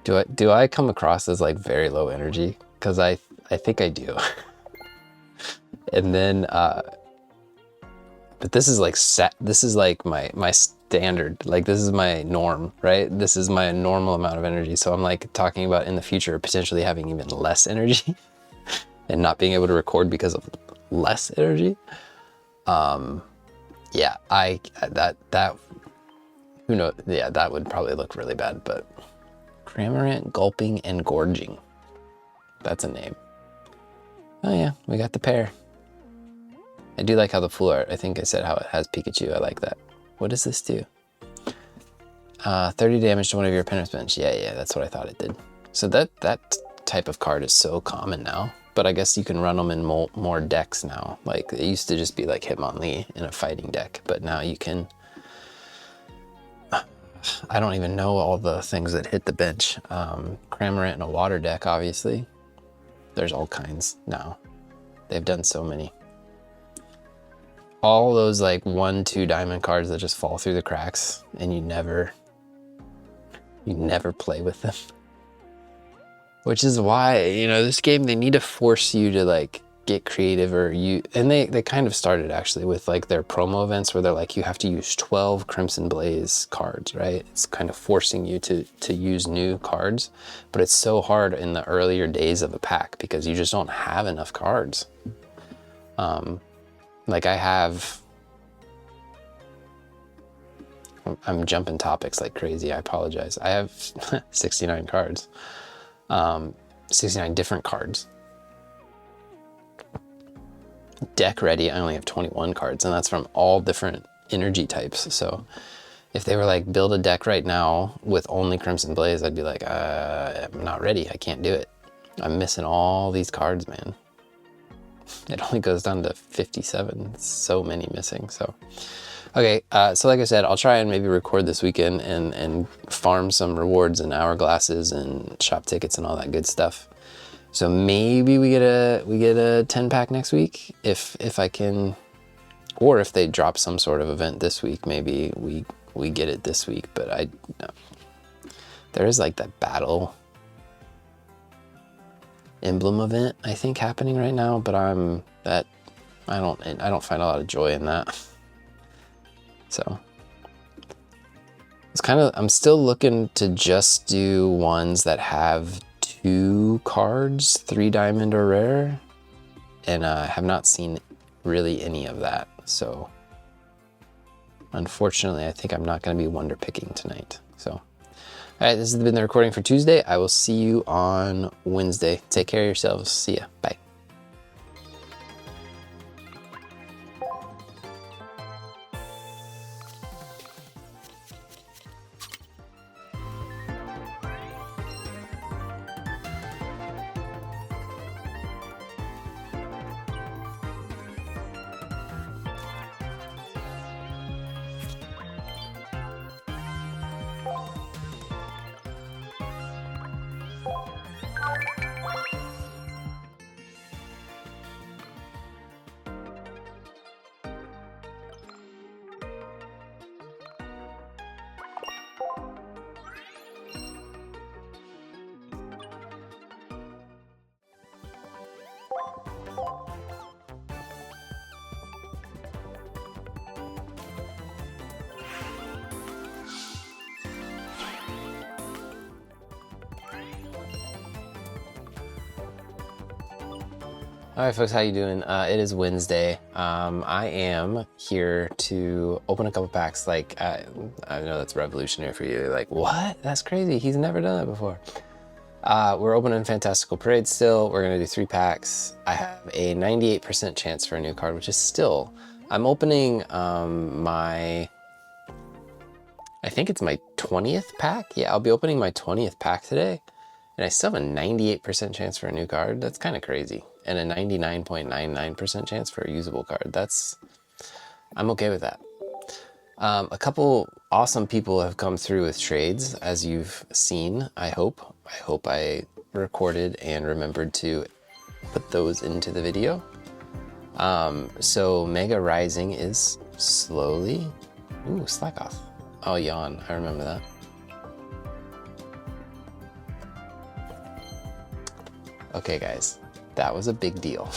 Do I come across as like very low energy? Because I think I do. And then but this is like my standard, like this is my norm, right? This is my normal amount of energy. So I'm like talking about in the future potentially having even less energy and not being able to record because of less energy. Yeah, that who knows? Yeah, that would probably look really bad, but Cramorant, Gulping, and Gorging. That's a name. Oh yeah, we got the pair. I do like how the full art, I think I said how it has Pikachu. I like that. What does this do? 30 damage to one of your opponent's bench. Yeah, that's what I thought it did. So that type of card is so common now, but I guess you can run them in more decks now. Like it used to just be like Hitmonlee in a fighting deck, but now you can, I don't even know all the things that hit the bench. Cramorant in a water deck, obviously. There's all kinds now. They've done so many. All those like 1-2 diamond cards that just fall through the cracks and you never play with them. Which is why, you know, this game, they need to force you to like get creative and they kind of started actually with like their promo events where they're like, you have to use 12 Crimson Blaze cards, right? It's kind of forcing you to use new cards, but it's so hard in the earlier days of a pack because you just don't have enough cards. Like I'm jumping topics like crazy. I apologize. I have 69 cards, 69 different cards. Deck ready, I only have 21 cards, and that's from all different energy types. So if they were like, build a deck right now with only Crimson Blaze, I'd be like, I'm not ready. I can't do it. I'm missing all these cards, man. It only goes down to 57. So many missing. So, okay. So like I said, I'll try and maybe record this weekend and farm some rewards and hourglasses and shop tickets and all that good stuff. So maybe we get a 10-pack next week if I can, or if they drop some sort of event this week, maybe we get it this week. But there is like that battle emblem event I think happening right now, but I don't find a lot of joy in that. So I'm still looking to just do ones that have 2 cards, 3 diamond or rare, and have not seen really any of that. So unfortunately, I think I'm not going to be wonder picking tonight. So, all right, this has been the recording for Tuesday. I will see you on Wednesday. Take care of yourselves. See ya. Bye. All right, folks, how you doing? It is Wednesday. I am here to open a couple packs. Like, I know that's revolutionary for you. Like, what? That's crazy. He's never done that before. We're opening Fantastical Parade still. We're gonna do 3 packs. I have a 98% chance for a new card, which is still, I'm opening I think it's my 20th pack. Yeah, I'll be opening my 20th pack today. And I still have a 98% chance for a new card. That's kind of crazy. And a 99.99% chance for a usable card. I'm okay with that. A couple awesome people have come through with trades, as you've seen, I hope. I hope I recorded and remembered to put those into the video. So Mega Rising is slowly... Ooh, slack off. Oh, yawn. I remember that. Okay, guys, that was a big deal.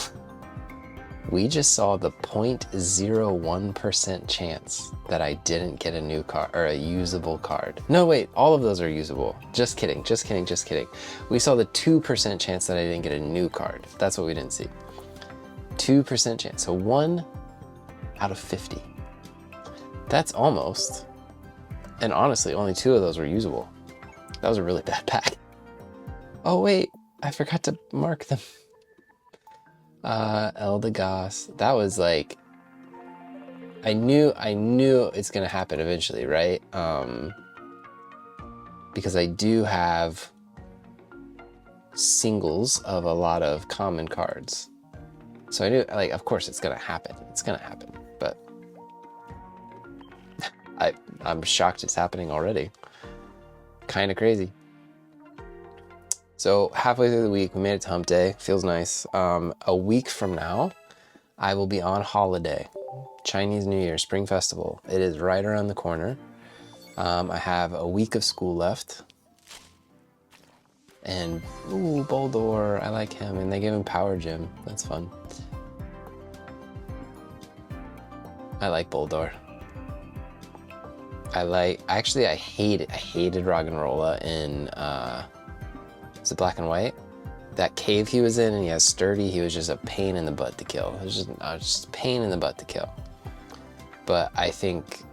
We just saw the 0.01% chance that I didn't get a new card or a usable card. No, wait, all of those are usable. Just kidding, just kidding, just kidding. We saw the 2% chance that I didn't get a new card. That's what we didn't see. 2% chance, so 1 out of 50. That's almost, and honestly, only 2 of those were usable. That was a really bad pack. Oh, wait. I forgot to mark them. Eldegoss. That was like, I knew it's gonna happen eventually, right? Because I do have singles of a lot of common cards. So I knew, like, of course it's gonna happen. It's gonna happen, but I'm shocked it's happening already. Kind of crazy. So halfway through the week, we made it to hump day. Feels nice. A week from now, I will be on holiday. Chinese New Year, Spring Festival. It is right around the corner. I have a week of school left. And, ooh, Boldor, I like him. And they gave him Power Gem. That's fun. I like Boldor. Actually, I hated Roggenrola in, is it Black and White? That cave he was in, and he has Sturdy, he was just a pain in the butt to kill. It was just a pain in the butt to kill. But I think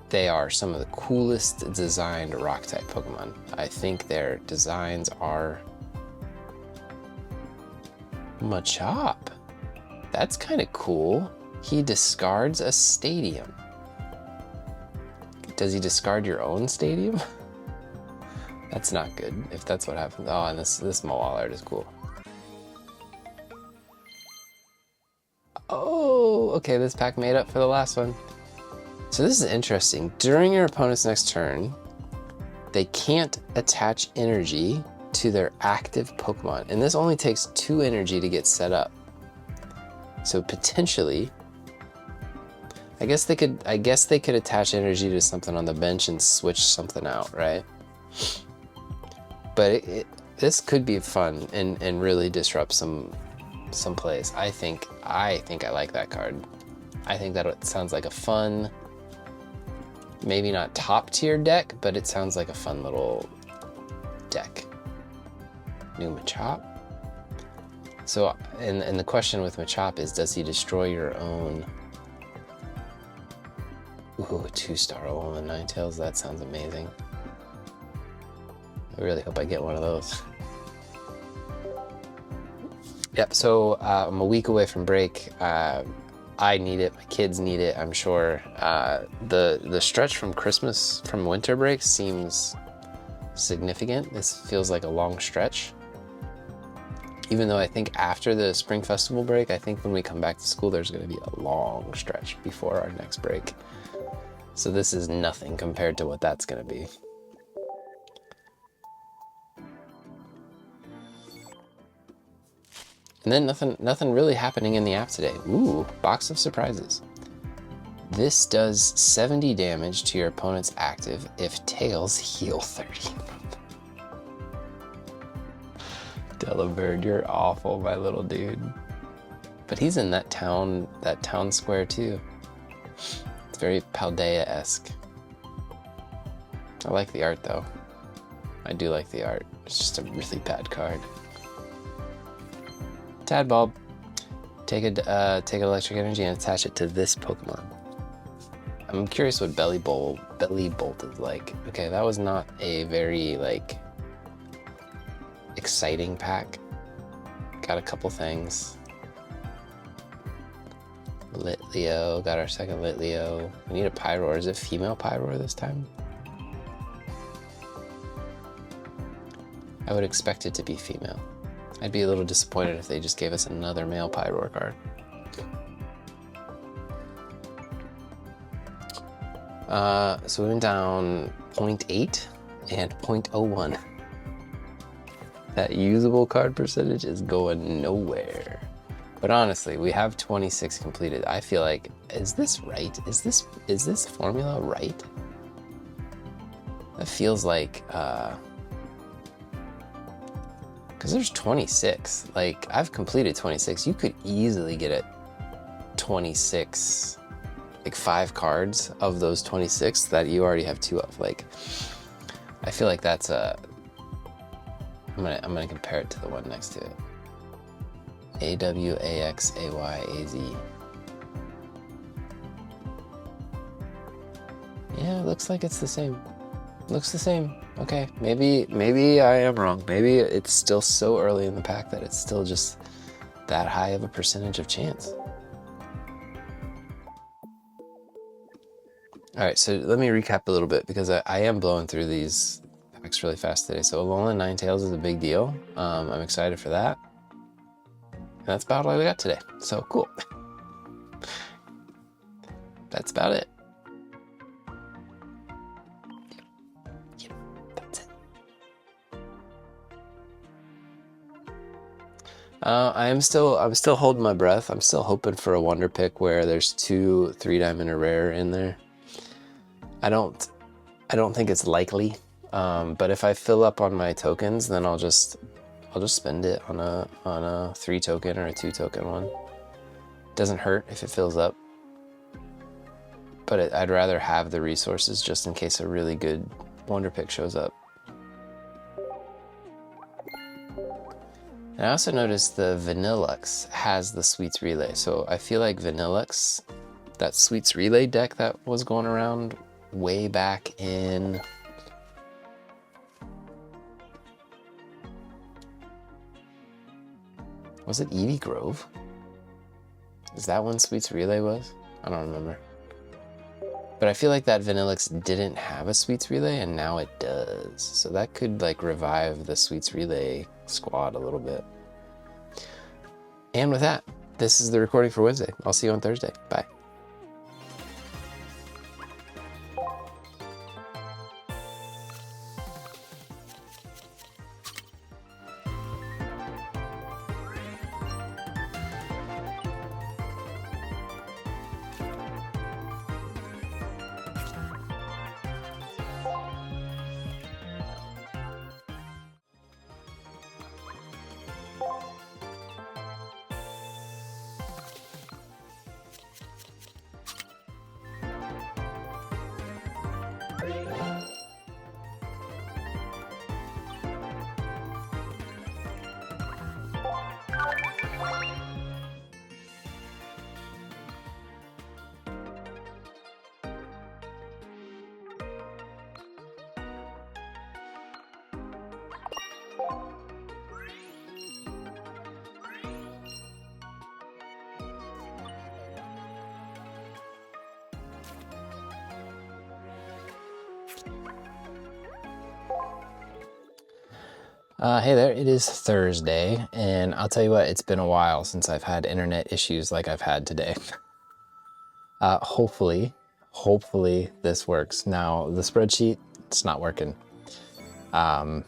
they are some of the coolest designed rock-type Pokemon. I think their designs are... Machop. That's kind of cool. He discards a stadium. Does he discard your own stadium? That's not good, if that's what happens. Oh, and this Mawile art is cool. Oh, okay, this pack made up for the last one. So this is interesting. During your opponent's next turn, they can't attach energy to their active Pokemon. And this only takes 2 energy to get set up. So potentially, I guess they could attach energy to something on the bench and switch something out, right? But this could be fun and really disrupt some plays. I think I like that card. I think that it sounds like a fun, maybe not top tier deck, but it sounds like a fun little deck. New Machop. So, and the question with Machop is, does he destroy your own? Ooh, a 2-star Alolan Ninetales. That sounds amazing. I really hope I get one of those. Yep, so I'm a week away from break. I need it, my kids need it, I'm sure. The stretch from winter break seems significant. This feels like a long stretch. Even though I think after the Spring Festival break, I think when we come back to school, there's gonna be a long stretch before our next break. So this is nothing compared to what that's gonna be. And then nothing really happening in the app today. Ooh, box of surprises. This does 70 damage to your opponent's active if Tails heal 30. Delibird, you're awful, my little dude. But he's in that town square too. It's very Paldea-esque. I like the art though. I do like the art. It's just a really bad card. Tadbulb. take an electric energy and attach it to this Pokemon. I'm curious what Belly Bolt is like. Okay, that was not a very like exciting pack. Got a couple things. Litleo, got our second Litleo. We need a Pyroar. Is it female Pyroar this time? I would expect it to be female. I'd be a little disappointed if they just gave us another male Pyroar card. So we went down 0.8 and 0.01. That usable card percentage is going nowhere. But honestly, we have 26 completed. I feel like, is this right? Is this formula right? That feels like, because there's 26. Like, I've completed 26. You could easily get it 26, like 5 cards of those 26 that you already have 2 of. Like, I feel like that's a, I'm gonna compare it to the one next to it. AWAXAYAZ. Yeah, it looks like it's the same. Looks the same. Okay, maybe I am wrong. Maybe it's still so early in the pack that it's still just that high of a percentage of chance. All right, so let me recap a little bit because I am blowing through these packs really fast today. So Alolan Ninetales is a big deal. I'm excited for that. And that's about all we got today. So cool. That's about it. Yep, that's it. I'm still holding my breath. I'm still hoping for a wonder pick where there's 2 3-diamond or rare in there. I don't think it's likely. But if I fill up on my tokens, then I'll just spend it on a 3-token or a 2-token one. Doesn't hurt if it fills up, but I'd rather have the resources just in case a really good wonder pick shows up. And I also noticed the Vanillux has the Sweets Relay, so I feel like Vanillux, that Sweets Relay deck that was going around way back in, was it Eevee Grove? Is that when Sweets Relay was? I don't remember. But I feel like that Vanillux didn't have a Sweets Relay and now it does. So that could like revive the Sweets Relay squad a little bit. And with that, this is the recording for Wednesday. I'll see you on Thursday. Bye. Hey there, it is Thursday, and I'll tell you what, it's been a while since I've had internet issues like I've had today. Hopefully this works. Now, the spreadsheet, it's not working. I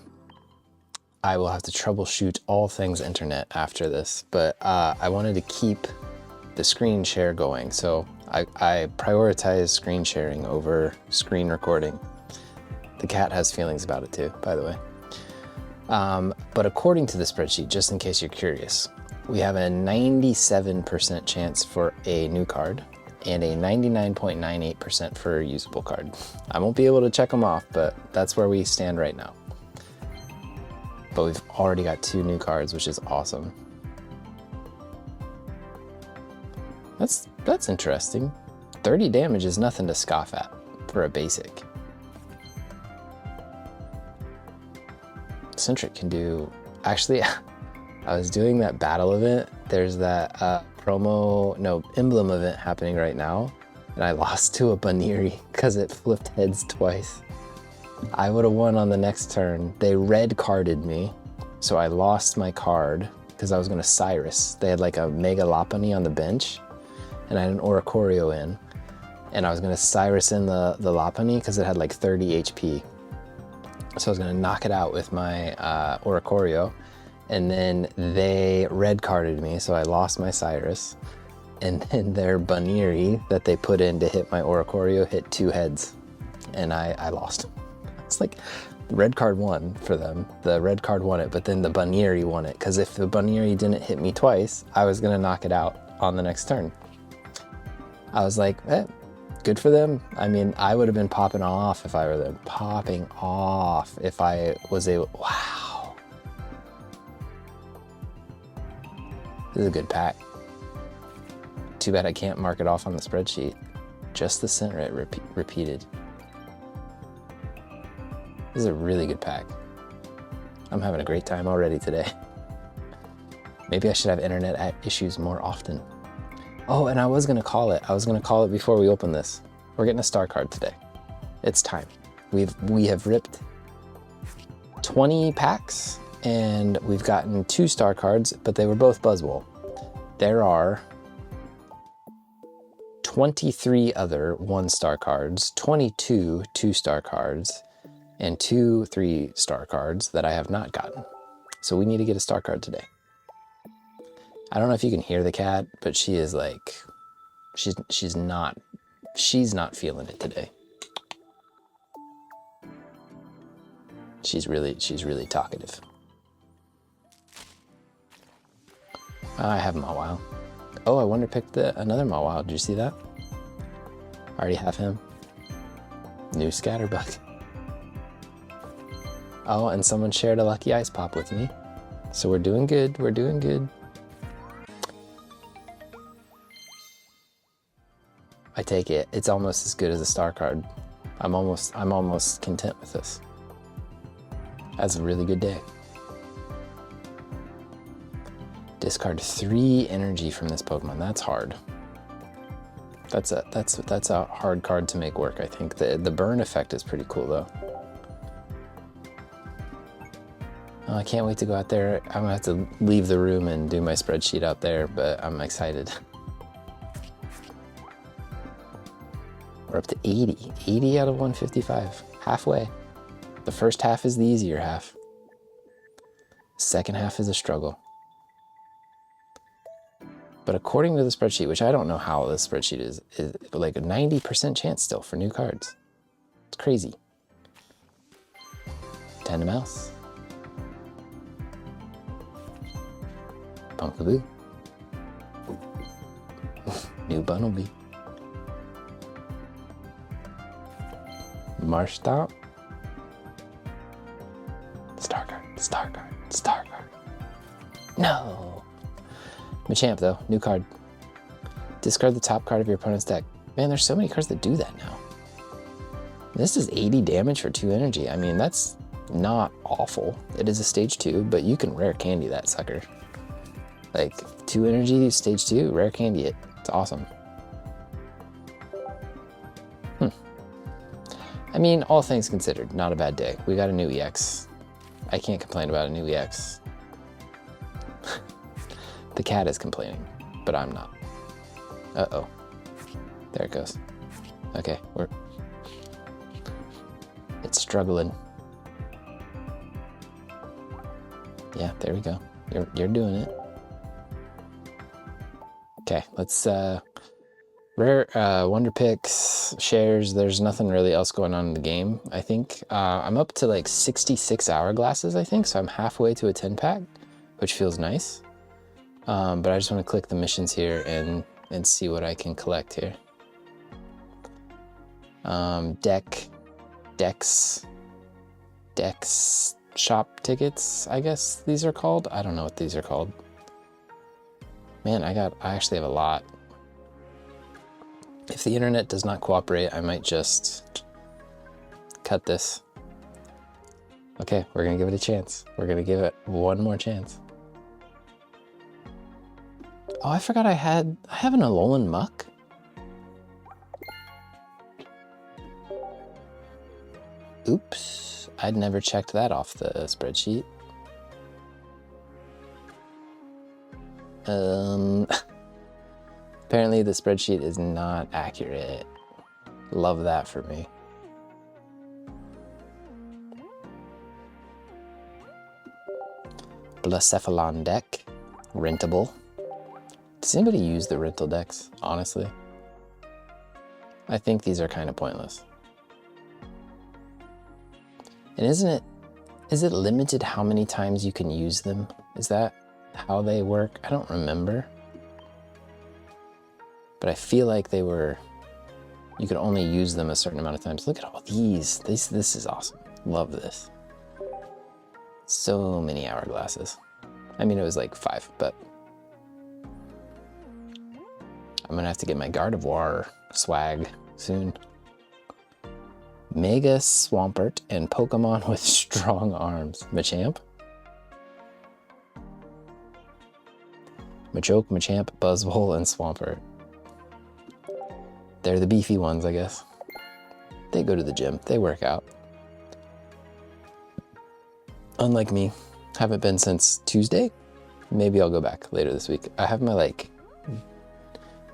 will have to troubleshoot all things internet after this, but I wanted to keep the screen share going, so I prioritize screen sharing over screen recording. The cat has feelings about it too, by the way. But according to the spreadsheet, just in case you're curious, we have a 97% chance for a new card and a 99.98% for a usable card. I won't be able to check them off, but that's where we stand right now. But we've already got 2 new cards, which is awesome. That's interesting. 30 damage is nothing to scoff at for a basic. Centric can do... Actually, I was doing that battle event. There's that emblem event happening right now. And I lost to a Baniri because it flipped heads twice. I would have won on the next turn. They red carded me. So I lost my card because I was going to Cyrus. They had like a Mega Lopunny on the bench. And I had an Oricorio in. And I was going to Cyrus in the Lopunny because it had like 30 HP. So I was going to knock it out with my Oricorio. And then they red carded me, so I lost my Cyrus. And then their Baniri that they put in to hit my Oricorio hit 2 heads. And I lost. It's like the red card won for them. The red card won it, but then the Baniri won it. Because if the Baniri didn't hit me twice, I was going to knock it out on the next turn. I was like, good for them. I mean, I would have been popping off if I were there. Popping off if I was able... Wow. This is a good pack. Too bad I can't mark it off on the spreadsheet. Just the center it repeated. This is a really good pack. I'm having a great time already today. Maybe I should have internet issues more often. Oh, and I was gonna call it. I was gonna call it before we open this. We're getting a star card today. It's time. We have ripped 20 packs and we've gotten 2 star cards, but they were both Buzzwole. There are 23 other 1-star cards, 22 2-star cards, and 2 3-star cards that I have not gotten. So we need to get a star card today. I don't know if you can hear the cat, but she is like, she's not feeling it today. She's really talkative. I have Mawile. Oh, I wonder picked another Mawile. Did you see that? I already have him. New Scatterbug. Oh, and someone shared a Lucky Ice Pop with me. So we're doing good, we're doing good. I take it. It's almost as good as a star card. I'm almost content with this. That's a really good day. Discard 3 energy from this Pokemon. That's hard. That's a hard card to make work, I think. The burn effect is pretty cool though. Oh, I can't wait to go out there. I'm gonna have to leave the room and do my spreadsheet out there, but I'm excited. We're up to 80. 80 out of 155. Halfway. The first half is the easier half. Second half is a struggle. But according to the spreadsheet, which I don't know how this spreadsheet is like a 90% chance still for new cards. It's crazy. Tandemaus. Pumpkaboo. New Bunnelby. Marshtomp. Star card, star card, star card. No! Machamp though, new card. Discard the top card of your opponent's deck. Man, there's so many cards that do that now. This is 80 damage for 2 energy. I mean, that's not awful. It is a stage 2, but you can rare candy that sucker. Like, 2 energy, stage 2, rare candy it. It's awesome. I mean, all things considered, not a bad day. We got a new EX. I can't complain about a new EX. The cat is complaining, but I'm not. Uh-oh. There it goes. Okay, it's struggling. Yeah, there we go. You're doing it. Okay, let's rare wonder picks, shares. There's nothing really else going on in the game, I think. I'm up to like 66 hourglasses, I think, so I'm halfway to a 10 pack, which feels nice. But I just want to click the missions here and see what I can collect here. Dex shop tickets, I guess these are called. I don't know what these are called. Man, I actually have a lot. If the internet does not cooperate, I might just cut this. Okay, we're gonna give it a chance. We're gonna give it one more chance. Oh, I forgot I have an Alolan Muck? Oops, I'd never checked that off the spreadsheet. Apparently the spreadsheet is not accurate. Love that for me. Blacephalon deck, rentable. Does anybody use the rental decks, honestly? I think these are kind of pointless. And is it limited how many times you can use them? Is that how they work? I don't remember. But I feel like they were, you could only use them a certain amount of times. Look at all these. This is awesome. Love this. So many hourglasses. I mean, it was like 5, but I'm gonna have to get my Gardevoir swag soon. Mega Swampert and Pokemon with strong arms. Machamp? Machoke, Machamp, Buzzwole, and Swampert. They're the beefy ones, I guess. They go to the gym, they work out. Unlike me, haven't been since Tuesday. Maybe I'll go back later this week. I have my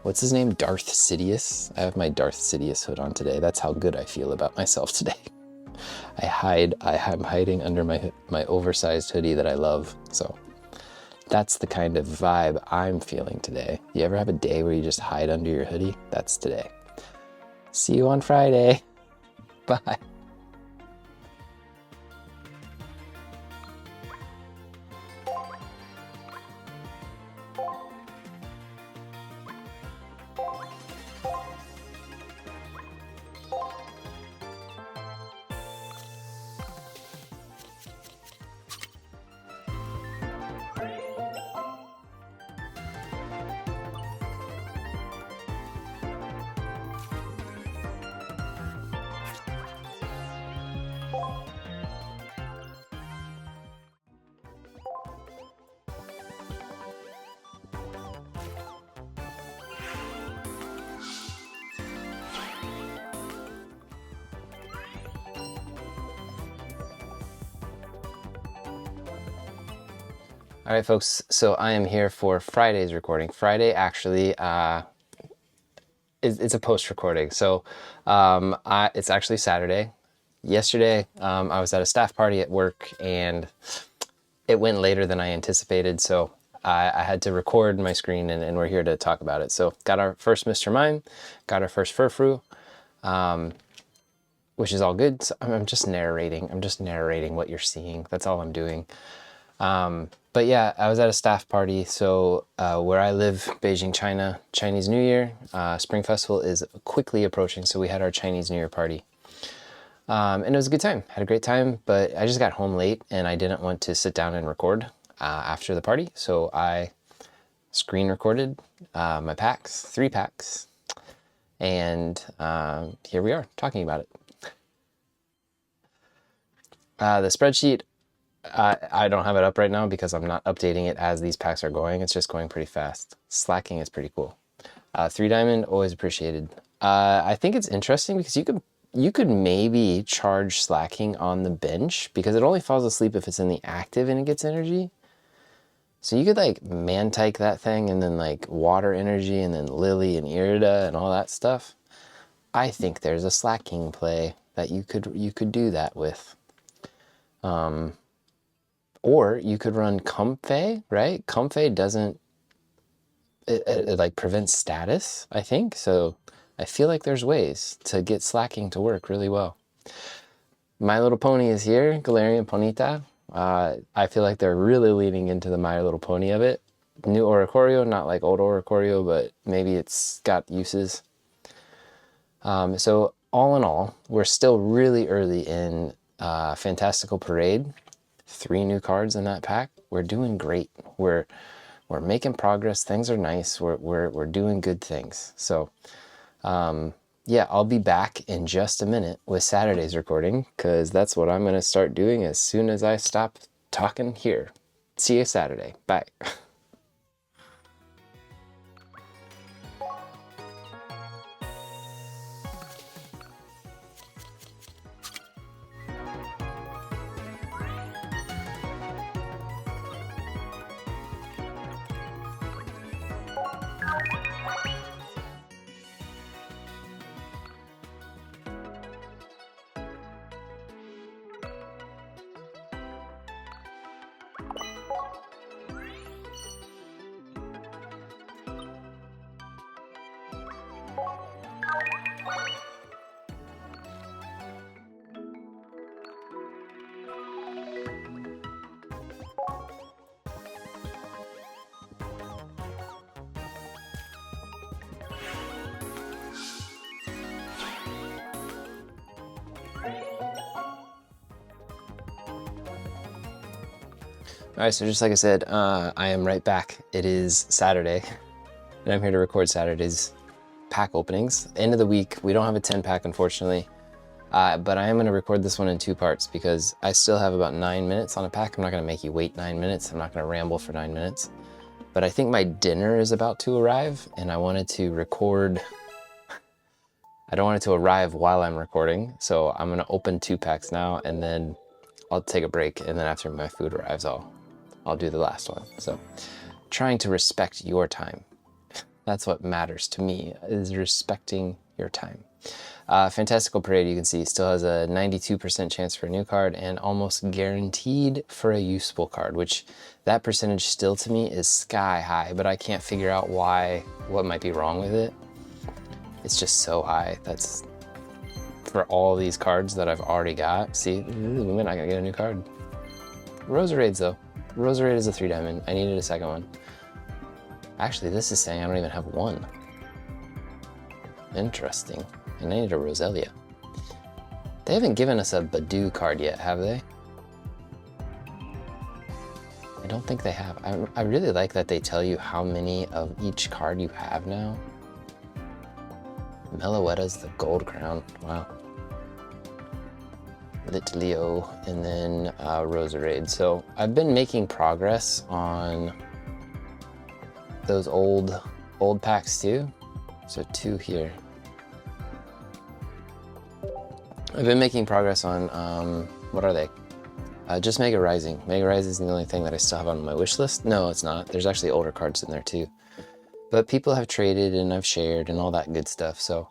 what's his name? Darth Sidious. I have my Darth Sidious hood on today. That's how good I feel about myself today. I'm hiding under my oversized hoodie that I love. So that's the kind of vibe I'm feeling today. You ever have a day where you just hide under your hoodie? That's today. See you on Friday. Bye. All right, folks, so I am here for Friday's recording. Friday, actually, it's a post recording. So it's actually Saturday. Yesterday, I was at a staff party at work and it went later than I anticipated. So I had to record my screen and we're here to talk about it. So got our first Mr. Mime, got our first Furfrou, which is all good. So I'm just narrating. I'm just narrating what you're seeing. That's all I'm doing. But yeah, I was at a staff party. So where I live, Beijing, China, Chinese New Year, Spring Festival is quickly approaching. So we had our Chinese New Year party. And it was a good time. Had a great time, but I just got home late and I didn't want to sit down and record after the party. So I screen recorded my packs, 3 packs. And here we are talking about it. The spreadsheet, I don't have it up right now because I'm not updating it as these packs are going. It's just going pretty fast. Slacking is pretty cool. 3 diamond, always appreciated. I think it's interesting because you could maybe charge slacking on the bench because it only falls asleep if it's in the active and it gets energy. So you could like Mantike that thing and then like water energy and then Lily and Irida and all that stuff. I think there's a slacking play that you could do that with. Or you could run Comfey, right? Comfey doesn't, it like prevents status, I think. So I feel like there's ways to get slacking to work really well. My Little Pony is here, Galarian Ponyta. I feel like they're really leaning into the My Little Pony of it. New Oricorio, not like old Oricorio, but maybe it's got uses. So all in all, we're still really early in Fantastical Parade. 3 new cards in that pack. We're doing great. We're making progress. Things are nice. We're doing good things. So Yeah, I'll be back in just a minute with Saturday's recording, because that's what I'm going to start doing as soon as I stop talking here. See you Saturday. Bye. All right, so just like I said, I am right back. It is Saturday, and I'm here to record Saturday's pack openings. End of the week, we don't have a 10 pack, unfortunately, but I am going to record this one in 2 parts because I still have about 9 minutes on a pack. I'm not going to make you wait 9 minutes. I'm not going to ramble for 9 minutes, but I think my dinner is about to arrive, and I wanted to record. I don't want it to arrive while I'm recording, so I'm going to open 2 packs now, and then I'll take a break, and then after my food arrives, I'll do the last one. So trying to respect your time. That's what matters to me, is respecting your time. Fantastical Parade, you can see, still has a 92% chance for a new card and almost guaranteed for a useful card, which that percentage still to me is sky high, but I can't figure out what might be wrong with it. It's just so high. That's for all these cards that I've already got. See, we might not gonna get a new card. Roserades though. Roserade is a 3-diamond. I needed a second one. Actually, this is saying I don't even have one. Interesting. And I need a Roselia. They haven't given us a Badoo card yet, have they? I don't think they have. I really like that they tell you how many of each card you have now. Meloetta's the gold crown. Wow. Litleo, and then Roserade. So I've been making progress on those old packs too. So 2 here. I've been making progress on, what are they? Just Mega Rising. Mega Rising is the only thing that I still have on my wish list. No, it's not. There's actually older cards in there too. But people have traded and I've shared and all that good stuff. So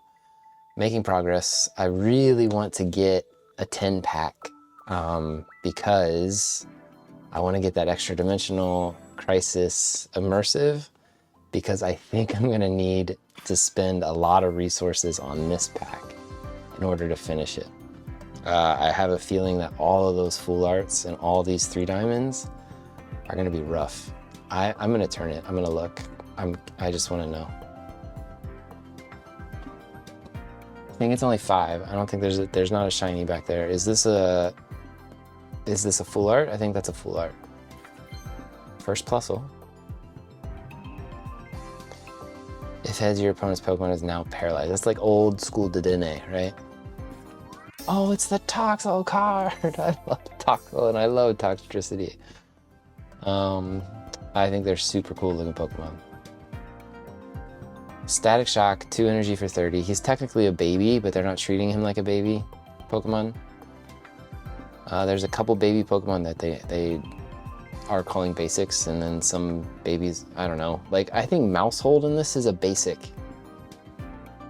making progress. I really want to get a 10 pack because I want to get that extra dimensional crisis immersive, because I think I'm going to need to spend a lot of resources on this pack in order to finish it. I have a feeling that all of those full arts and all these 3 diamonds are going to be rough. I'm going to turn it. I'm going to look. I just want to know. I think it's only 5. I don't think there's not a shiny back there. Is this a full art? I think that's a full art. First plusle. If heads, your opponent's Pokemon is now paralyzed. That's like old school Dedenne, right? Oh, it's the Toxel card. I love Toxel and I love Toxtricity. I think they're super cool looking Pokemon. Static Shock, 2 energy for 30. He's technically a baby, but they're not treating him like a baby Pokemon. There's a couple baby Pokemon that they are calling basics, and then some babies, I don't know. Like, I think Mousehold in this is a basic,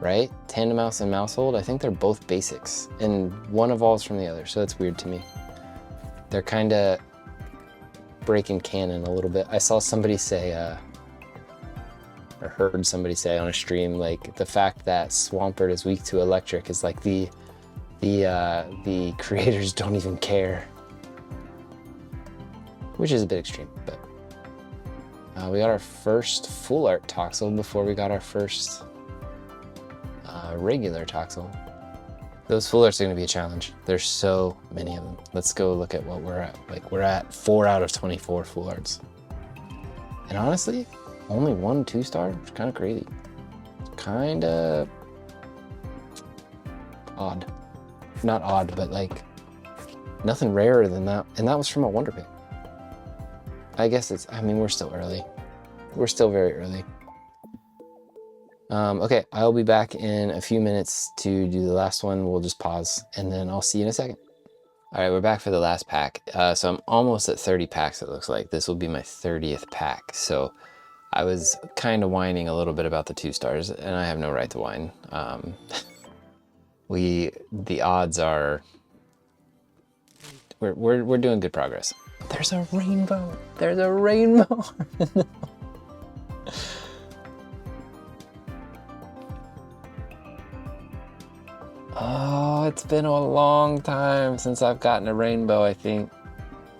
right? Tandemaus and Mousehold, I think they're both basics, and one evolves from the other, so that's weird to me. They're kind of breaking canon a little bit. I saw somebody say, or heard somebody say on a stream, like, the fact that Swampert is weak to electric is like the creators don't even care. Which is a bit extreme, but we got our first full art Toxel before we got our first regular Toxel. Those full arts are gonna be a challenge. There's so many of them. Let's go look at what we're at. Like, we're at 4 out of 24 full arts. And honestly, only 1 2-star? It's kind of crazy. Kind of Odd. Not odd, but like nothing rarer than that. And that was from a Wonder Pick. I guess it's, I mean, we're still early. We're still very early. Okay, I'll be back in a few minutes to do the last one. We'll just pause and then I'll see you in a second. All right, we're back for the last pack. So I'm almost at 30 packs, it looks like. This will be my 30th pack. So I was kind of whining a little bit about the 2 stars, and I have no right to whine. The odds are, we're doing good progress. There's a rainbow. There's a rainbow. Oh, it's been a long time since I've gotten a rainbow, I think.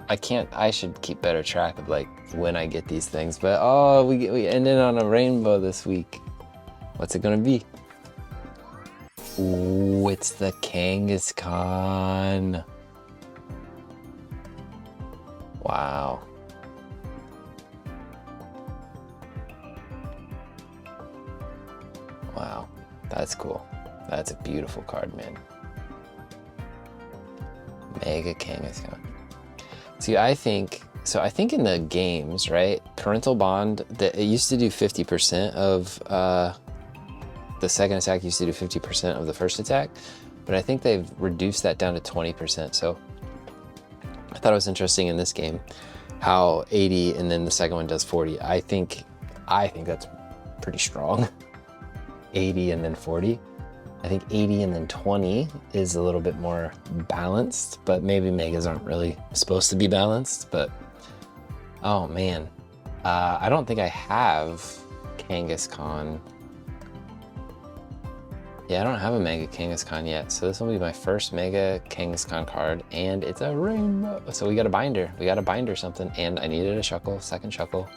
I should keep better track of like when I get these things, but oh, we ended on a rainbow this week. What's it gonna be? Ooh, it's the Kangaskhan. Wow. Wow, that's cool. That's a beautiful card, man. Mega Kangaskhan. See, I think in the games, right, Parental Bond, it used to do 50% of the second attack used to do 50% of the first attack, but I think they've reduced that down to 20%. So I thought it was interesting in this game how 80 and then the second one does 40. I think that's pretty strong. 80 and then 40. I think 80 and then 20 is a little bit more balanced, but maybe megas aren't really supposed to be balanced, but oh man. I don't think I have Kangaskhan. Yeah, I don't have a Mega Kangaskhan yet, so this will be my first Mega Kangaskhan card, and it's a rainbow. So we got a binder. We got to binder something, and I needed a Shuckle, second Shuckle.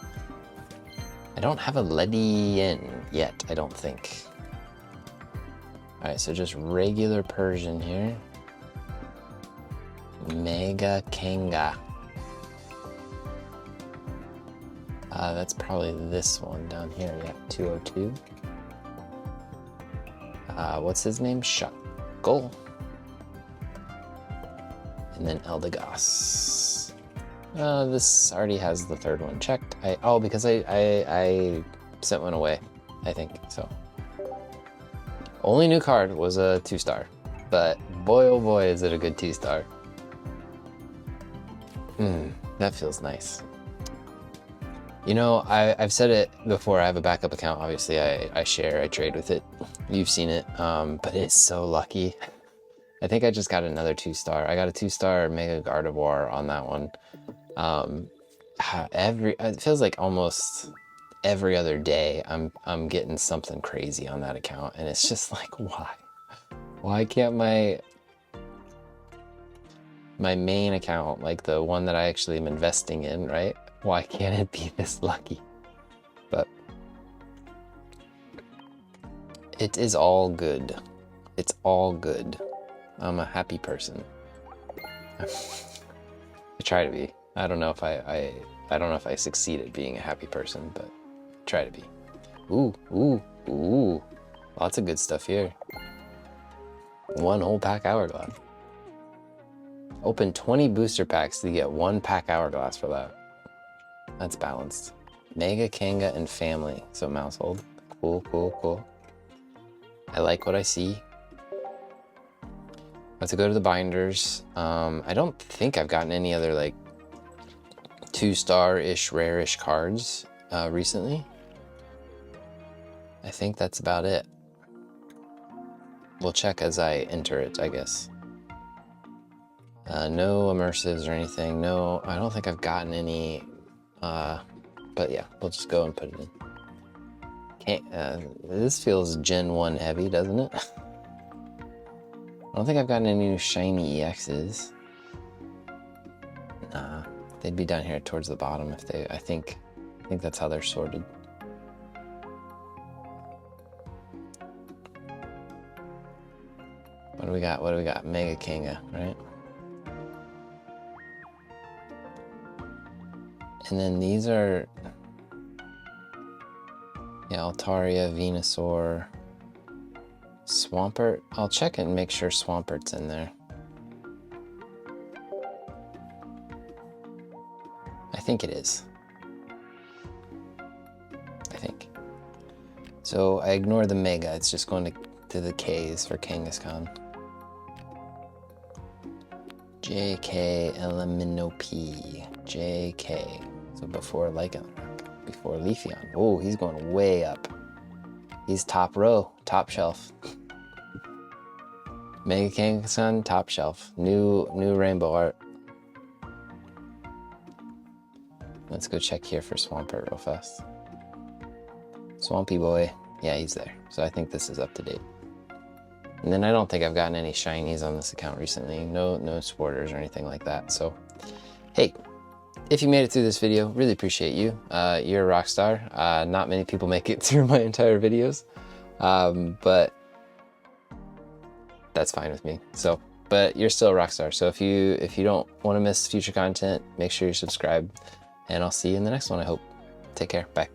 I don't have a Ledian yet, I don't think. All right, so just regular Persian here. Mega Kanga. That's probably this one down here, yeah, 202. What's his name? Shuckle. And then Eldegoss. This already has the third one checked. Because I sent one away, I think, so. Only new card was a 2-star, but boy oh boy is it a good 2-star. That feels nice. You know, I've said it before, I have a backup account, obviously I trade with it. You've seen it, but it's so lucky. I think I just got another 2-star. I got a 2-star Mega Gardevoir on that one. It feels like almost every other day I'm getting something crazy on that account, and it's just like, why can't my main account, like the one that I actually am investing in, right? Why can't it be this lucky? But it is all good. It's all good. I'm a happy person. I try to be. I don't know if I don't know if I succeed at being a happy person, but try to be. Ooh. Lots of good stuff here. One whole pack hourglass. Open 20 booster packs to get 1 pack hourglass for that. That's balanced. Mega Kanga and family. So Mousehold. Cool. I like what I see. Let's go to the binders. I don't think I've gotten any other like 2-star-ish, rare-ish cards recently. I think that's about it. We'll check as I enter it, I guess. No immersives or anything. No, I don't think I've gotten any. But yeah, we'll just go and put it in. This feels Gen 1 heavy, doesn't it? I don't think I've gotten any new shiny EXs. Nah, they'd be down here towards the bottom if they, I think that's how they're sorted. What do we got? Mega Kanga, right? And then these are, yeah, Altaria, Venusaur, Swampert. I'll check and make sure Swampert's in there. I think it is. I think. So I ignore the Mega. It's just going to the K's for Kangaskhan. JK Eliminope. JK. So before Lycanroc. Before Leafeon. Oh, he's going way up. He's top row, top shelf. Mega Kangaskhan, top shelf. New rainbow art. Let's go check here for Swampert real fast. Swampy boy. Yeah, he's there. So I think this is up to date. And then I don't think I've gotten any shinies on this account recently. No sporters or anything like that. So, hey, if you made it through this video, really appreciate you. You're a rock star. Not many people make it through my entire videos, but that's fine with me. So, but you're still a rock star. So if you don't want to miss future content, make sure you're subscribed, and I'll see you in the next one, I hope. Take care. Bye.